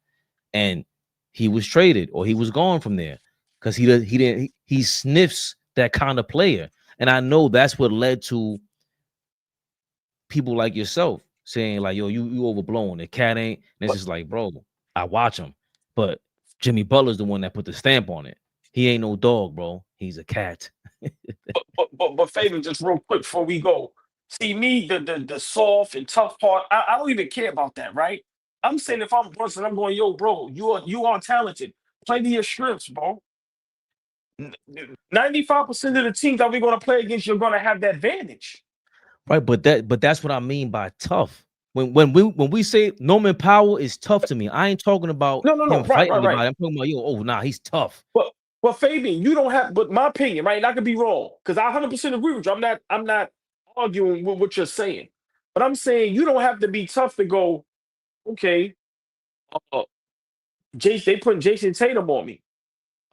Speaker 1: And he was traded or he was gone from there because he sniffs that kind of player. And I know that's what led to people like yourself saying like, yo, you overblown. The cat ain't. And it's
Speaker 3: But,
Speaker 1: just like, bro, I watch him, but Jimmy Butler's the one that put the stamp on it. He ain't no dog, bro. He's a cat.
Speaker 3: but Fabian, just real quick before we go. See me, the soft and tough part, I don't even care about that, right? I'm saying if I'm Brunson, I'm going, yo, bro, you are talented. Play to your strengths, bro. 95% of the teams that we're gonna play against, you're gonna have that advantage.
Speaker 1: Right, but that's what I mean by tough. When we say Norman Powell is tough to me, I ain't talking about
Speaker 3: No.
Speaker 1: him
Speaker 3: Right,
Speaker 1: fighting
Speaker 3: right, right.
Speaker 1: anybody. I'm talking about nah, he's tough.
Speaker 3: But Fabian, you don't have. But my opinion, right? And I could be wrong because I 100% agree with you. I'm not arguing with what you're saying, but I'm saying you don't have to be tough to go. Okay, uh, Jason, they putting Jason Tatum on me.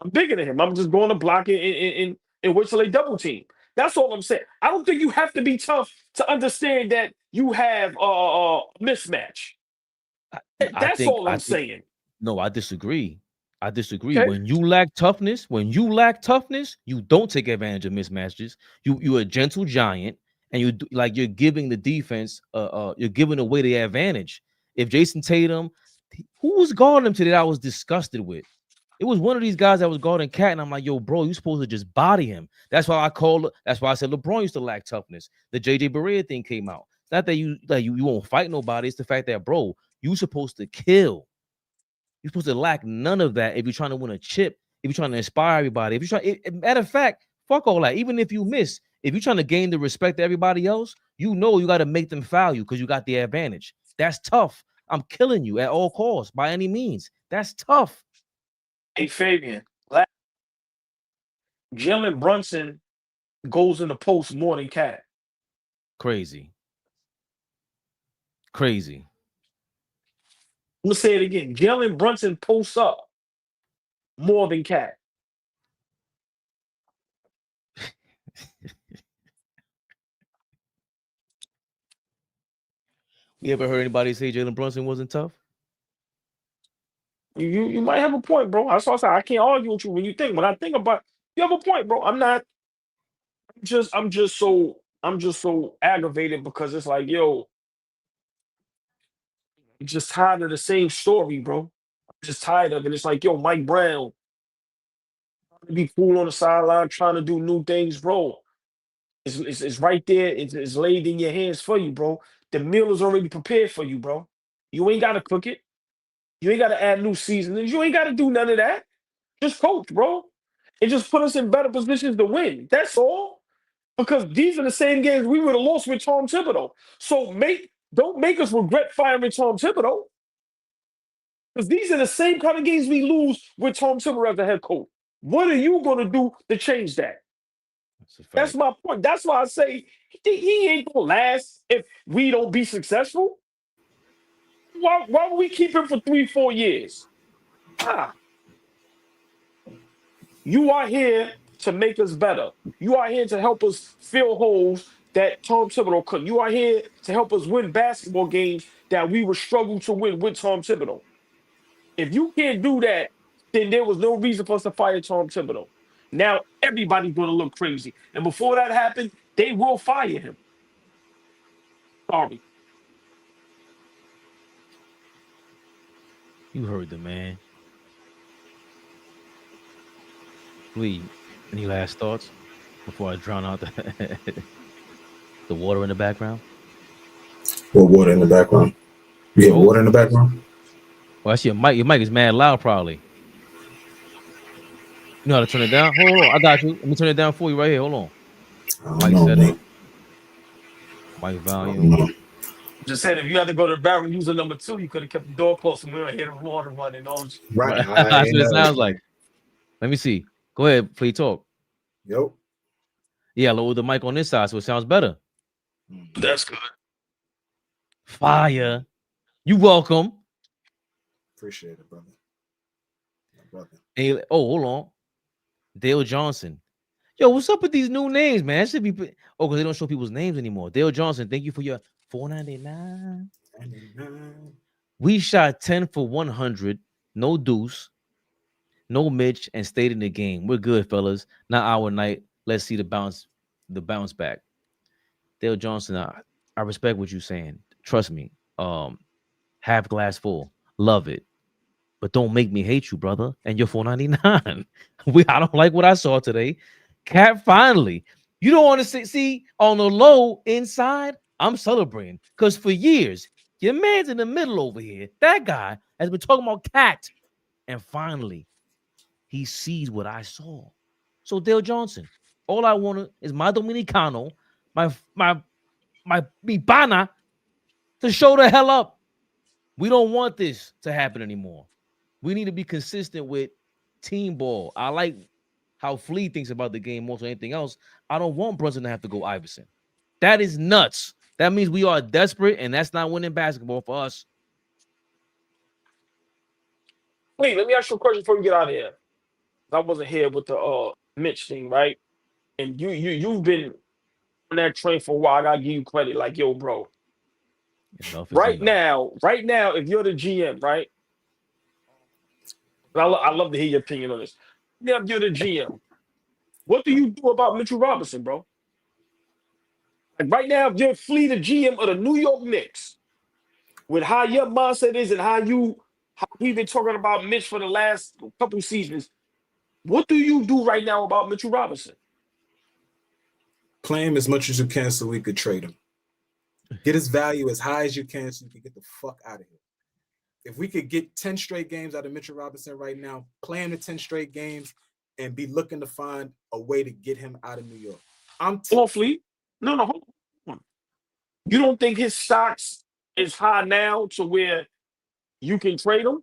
Speaker 3: I'm bigger than him. I'm just going to block it and wait till they double team. That's all I'm saying. I don't think you have to be tough to understand that you have a mismatch.
Speaker 1: I, I
Speaker 3: That's
Speaker 1: think
Speaker 3: all
Speaker 1: I
Speaker 3: I'm
Speaker 1: think
Speaker 3: saying.
Speaker 1: no, I disagree. I disagree.
Speaker 3: Okay.
Speaker 1: When you lack toughness, you don't take advantage of mismatches. You're a gentle giant, and you're giving the defense you're giving away the advantage. If Jason Tatum, who was guarding him today that I was disgusted with? It was one of these guys that was guarding Cat, and I'm like, yo, bro, you supposed to just body him. That's why I said LeBron used to lack toughness. The JJ Barea thing came out. It's not that you won't fight nobody. It's the fact that, bro, you supposed to kill. You're supposed to lack none of that if you're trying to win a chip, if you're trying to inspire everybody. If you're matter of fact, fuck all that. Even if you miss, if you're trying to gain the respect of everybody else, you got to make them foul you because you got the advantage. That's tough. I'm killing you at all costs by any means. That's tough.
Speaker 3: Hey Fabian, Jalen Brunson goes in the post more than Cat.
Speaker 1: Crazy. Crazy.
Speaker 3: I'm gonna say it again. Jalen Brunson posts up more than Cat.
Speaker 1: You ever heard anybody say Jalen Brunson wasn't tough?
Speaker 3: You might have a point, bro. That's all I say. I can't argue with you when you think. When I think about, you have a point, bro. I'm just so aggravated because it's like, yo, I'm just tired of the same story, bro. I'm just tired of it. It's like, yo, Mike Brown trying to be cool on the sideline, trying to do new things, bro. It's right there. It's laid in your hands for you, bro. The meal is already prepared for you, bro. You ain't gotta cook it. You ain't gotta add new seasonings. You ain't gotta do none of that. Just coach, bro. And just put us in better positions to win. That's all. Because these are the same games we would have lost with Tom Thibodeau. So don't make us regret firing Tom Thibodeau. Because these are the same kind of games we lose with Tom Thibodeau as the head coach. What are you going to do to change that?
Speaker 1: That's a
Speaker 3: That's
Speaker 1: fact.
Speaker 3: my point. That's why I say he ain't going to last if we don't be successful. Why would we keep him for 3-4 years? Ah, you are here to make us better. You are here to help us fill holes that Tom Thibodeau couldn't. You are here to help us win basketball games that we were struggling to win with Tom Thibodeau. If you can't do that, then there was no reason for us to fire Tom Thibodeau. Now everybody's going to look crazy. And before that happened, they will fire him. Sorry.
Speaker 1: You heard the man. Lee, any last thoughts before I drown out the water in the background?
Speaker 4: Or water in the background. You get
Speaker 1: Oh,
Speaker 4: water in the background?
Speaker 1: well, I see your mic. Your mic is mad loud, probably. You know how to turn it down? Hold on. I got you. Let me turn it down for you right here. Hold on.
Speaker 4: I don't
Speaker 1: Mic
Speaker 4: know,
Speaker 1: settings,
Speaker 4: man.
Speaker 1: mic
Speaker 4: I don't
Speaker 1: volume.
Speaker 4: know.
Speaker 3: Just said if you had to go to the bathroom user number 2, you could have kept the door closed and we don't hear the water running on.
Speaker 4: Right.
Speaker 1: Right.
Speaker 4: I
Speaker 1: That's
Speaker 4: ain't
Speaker 1: what it
Speaker 4: know.
Speaker 1: sounds like. Let me see. Go ahead, please talk.
Speaker 4: Yo.
Speaker 1: Yeah, lower the mic on this side so it sounds better.
Speaker 3: That's good.
Speaker 1: Fire. You welcome.
Speaker 4: Appreciate it, brother. My brother.
Speaker 1: Hey, oh, hold on. Dale Johnson. Yo, what's up with these new names, man? It should be because they don't show people's names anymore. Dale Johnson, thank you for your $4.99. We shot 10 for 100, no deuce, no Mitch, and stayed in the game. We're good, fellas. Not our night. Let's see the bounce back. Dale Johnson, I respect what you're saying. Trust me. Half glass full. Love it. But don't make me hate you, brother. And you're $4.99. I don't like what I saw today. Cat finally. You don't want to see on the low inside. I'm celebrating because for years, your man's in the middle over here. That guy has been talking about Cat, and finally, he sees what I saw. So Dale Johnson, all I want is my Dominicano, my Bibana to show the hell up. We don't want this to happen anymore. We need to be consistent with team ball. I like how Flee thinks about the game more than anything else. I don't want Brunson to have to go Iverson. That is nuts. That means we are desperate, and that's not winning basketball for us.
Speaker 3: Wait, let me ask you a question before we get out of here. I wasn't here with the Mitch thing, right? And you've been on that train for a while. I gotta give you credit. Like, yo, bro.
Speaker 1: Enough is
Speaker 3: Right
Speaker 1: enough.
Speaker 3: now, if you're the GM, right? And I love to hear your opinion on this. Yeah, if you're the GM, what do you do about Mitchell Robinson, bro? Like right now, if you're Flee, the GM of the New York Knicks, with how your mindset is and how we've been talking about Mitch for the last couple seasons, what do you do right now about Mitchell Robinson?
Speaker 4: Play him as much as you can so we could trade him. Get his value as high as you can so you can get the fuck out of here. If we could get 10 straight games out of Mitchell Robinson right now, play him the 10 straight games and be looking to find a way to get him out of New York.
Speaker 3: Hold on, Flee. No, hold on. You don't think his stocks is high now to where you can trade him?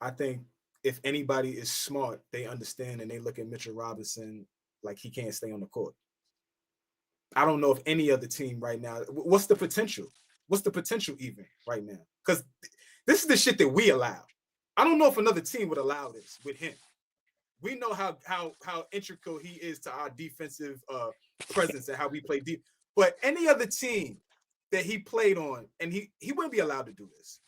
Speaker 4: I think if anybody is smart, they understand and they look at Mitchell Robinson like he can't stay on the court. I don't know if any other team right now, what's the potential? What's the potential even right now? Because this is the shit that we allow. I don't know if another team would allow this with him. We know how integral he is to our defensive presence and how we play deep. But any other team that he played on, and he wouldn't be allowed to do this.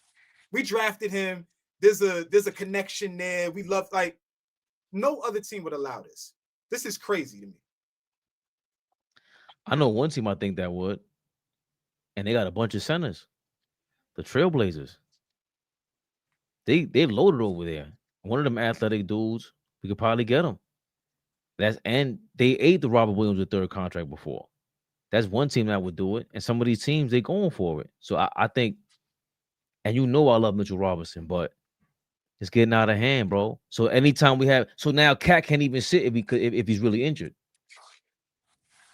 Speaker 4: We drafted him. There's a connection there. We love, like, no other team would allow this. This is crazy to me.
Speaker 1: I know one team I think that would, and they got a bunch of centers. The Trailblazers. They've loaded over there. One of them athletic dudes, we could probably get him. And they ate the Robert Williams with third contract before. That's one team that would do it. And some of these teams, they going for it. So I think, and you know I love Mitchell Robinson, but it's getting out of hand, bro. So anytime we have, so now Cat can't even sit if he's really injured.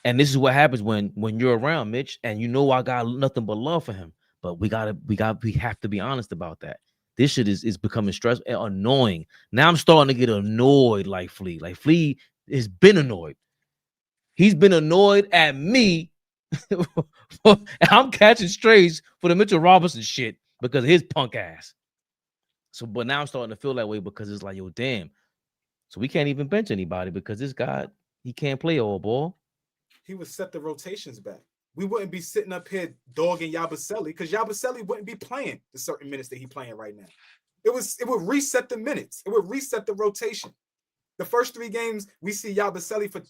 Speaker 1: And this is what happens when you're around, Mitch, and you know I got nothing but love for him. But we have to be honest about that. This shit is becoming stressful and annoying. Now I'm starting to get annoyed like Flee. Like Flee has been annoyed. He's been annoyed at me. I'm catching strays for the Mitchell Robinson shit because of his punk ass. So, but now I'm starting to feel that way because it's like, yo, damn. So we can't even bench anybody because this guy, he can't play all ball.
Speaker 4: He would set the rotations back. We wouldn't be sitting up here dogging Yabusele because Yabusele wouldn't be playing the certain minutes that he's playing right now. It would reset the minutes. It would reset the rotation. The first 3 games, we see Yabusele for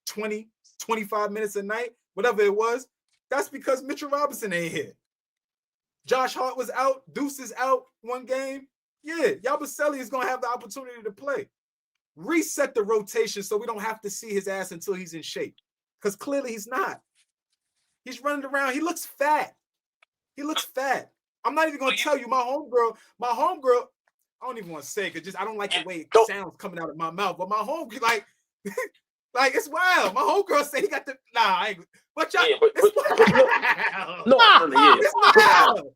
Speaker 4: 20, 25 minutes a night, whatever it was. That's because Mitchell Robinson ain't here. Josh Hart was out. Deuce is out one game. Yeah, Yabusele is going to have the opportunity to play. Reset the rotation so we don't have to see his ass until he's in shape. Because clearly he's not. He's running around. He looks fat. He looks fat. I'm not even going to tell you, my homegirl, I don't even want to say it because I don't like the way it sounds coming out of my mouth. But my homegirl, like it's wild. My homegirl said he got the but y'all, it's wild.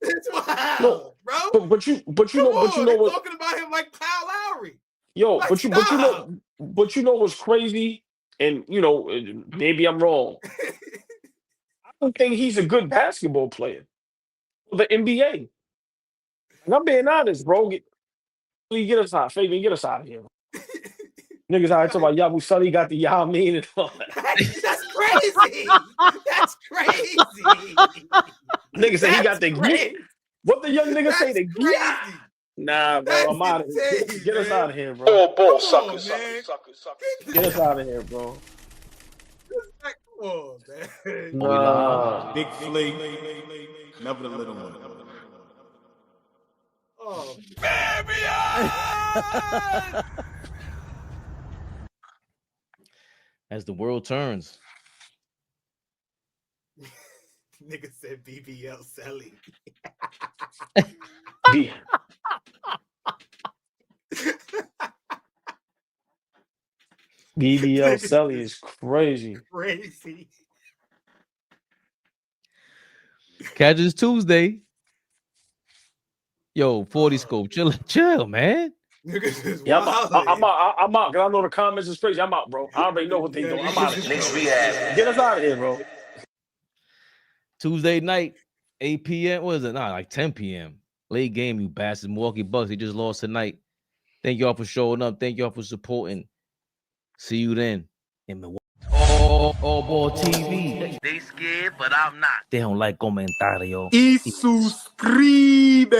Speaker 4: It's wild, bro.
Speaker 3: But you know what?
Speaker 4: Talking about him like Kyle Lowry.
Speaker 3: Yo,
Speaker 4: like,
Speaker 3: but you know what's crazy, and you know maybe I'm wrong. I don't think he's a good basketball player for the NBA. And I'm being honest, bro. Get us out, Fabian. Get us out of here. Niggas out here talking about Yabusele got the Yamin and all that.
Speaker 4: That's crazy. That's crazy.
Speaker 3: Niggas say he got the gear. What the young niggas say? The gear? Nah, bro. I'm out of here. Get us out of here, bro.
Speaker 2: Ball, sucker.
Speaker 3: Get us out of here, bro.
Speaker 4: Come on, man.
Speaker 3: Nah.
Speaker 5: Big Flee. Never the little one.
Speaker 4: Oh,
Speaker 1: As the world turns.
Speaker 4: Nigga said BBL selling.
Speaker 3: BBL Selly is crazy.
Speaker 4: Crazy.
Speaker 1: Catches Tuesday. Yo, 40 scope. Chill, man.
Speaker 3: Yeah, I'm out. Cause I know the comments is crazy. I'm out, bro. I already know what they doing. I'm out.
Speaker 2: Knicks Rehab.
Speaker 3: Get us out of here, bro.
Speaker 1: Tuesday night, 8 p.m. What is it? Like 10 p.m. Late game, you bastards. Milwaukee Bucks. They just lost tonight. Thank y'all for showing up. Thank y'all for supporting. See you then in Milwaukee. AllBall TV.
Speaker 2: They scared, but I'm not.
Speaker 1: They don't like comentario.
Speaker 5: Y suscribe.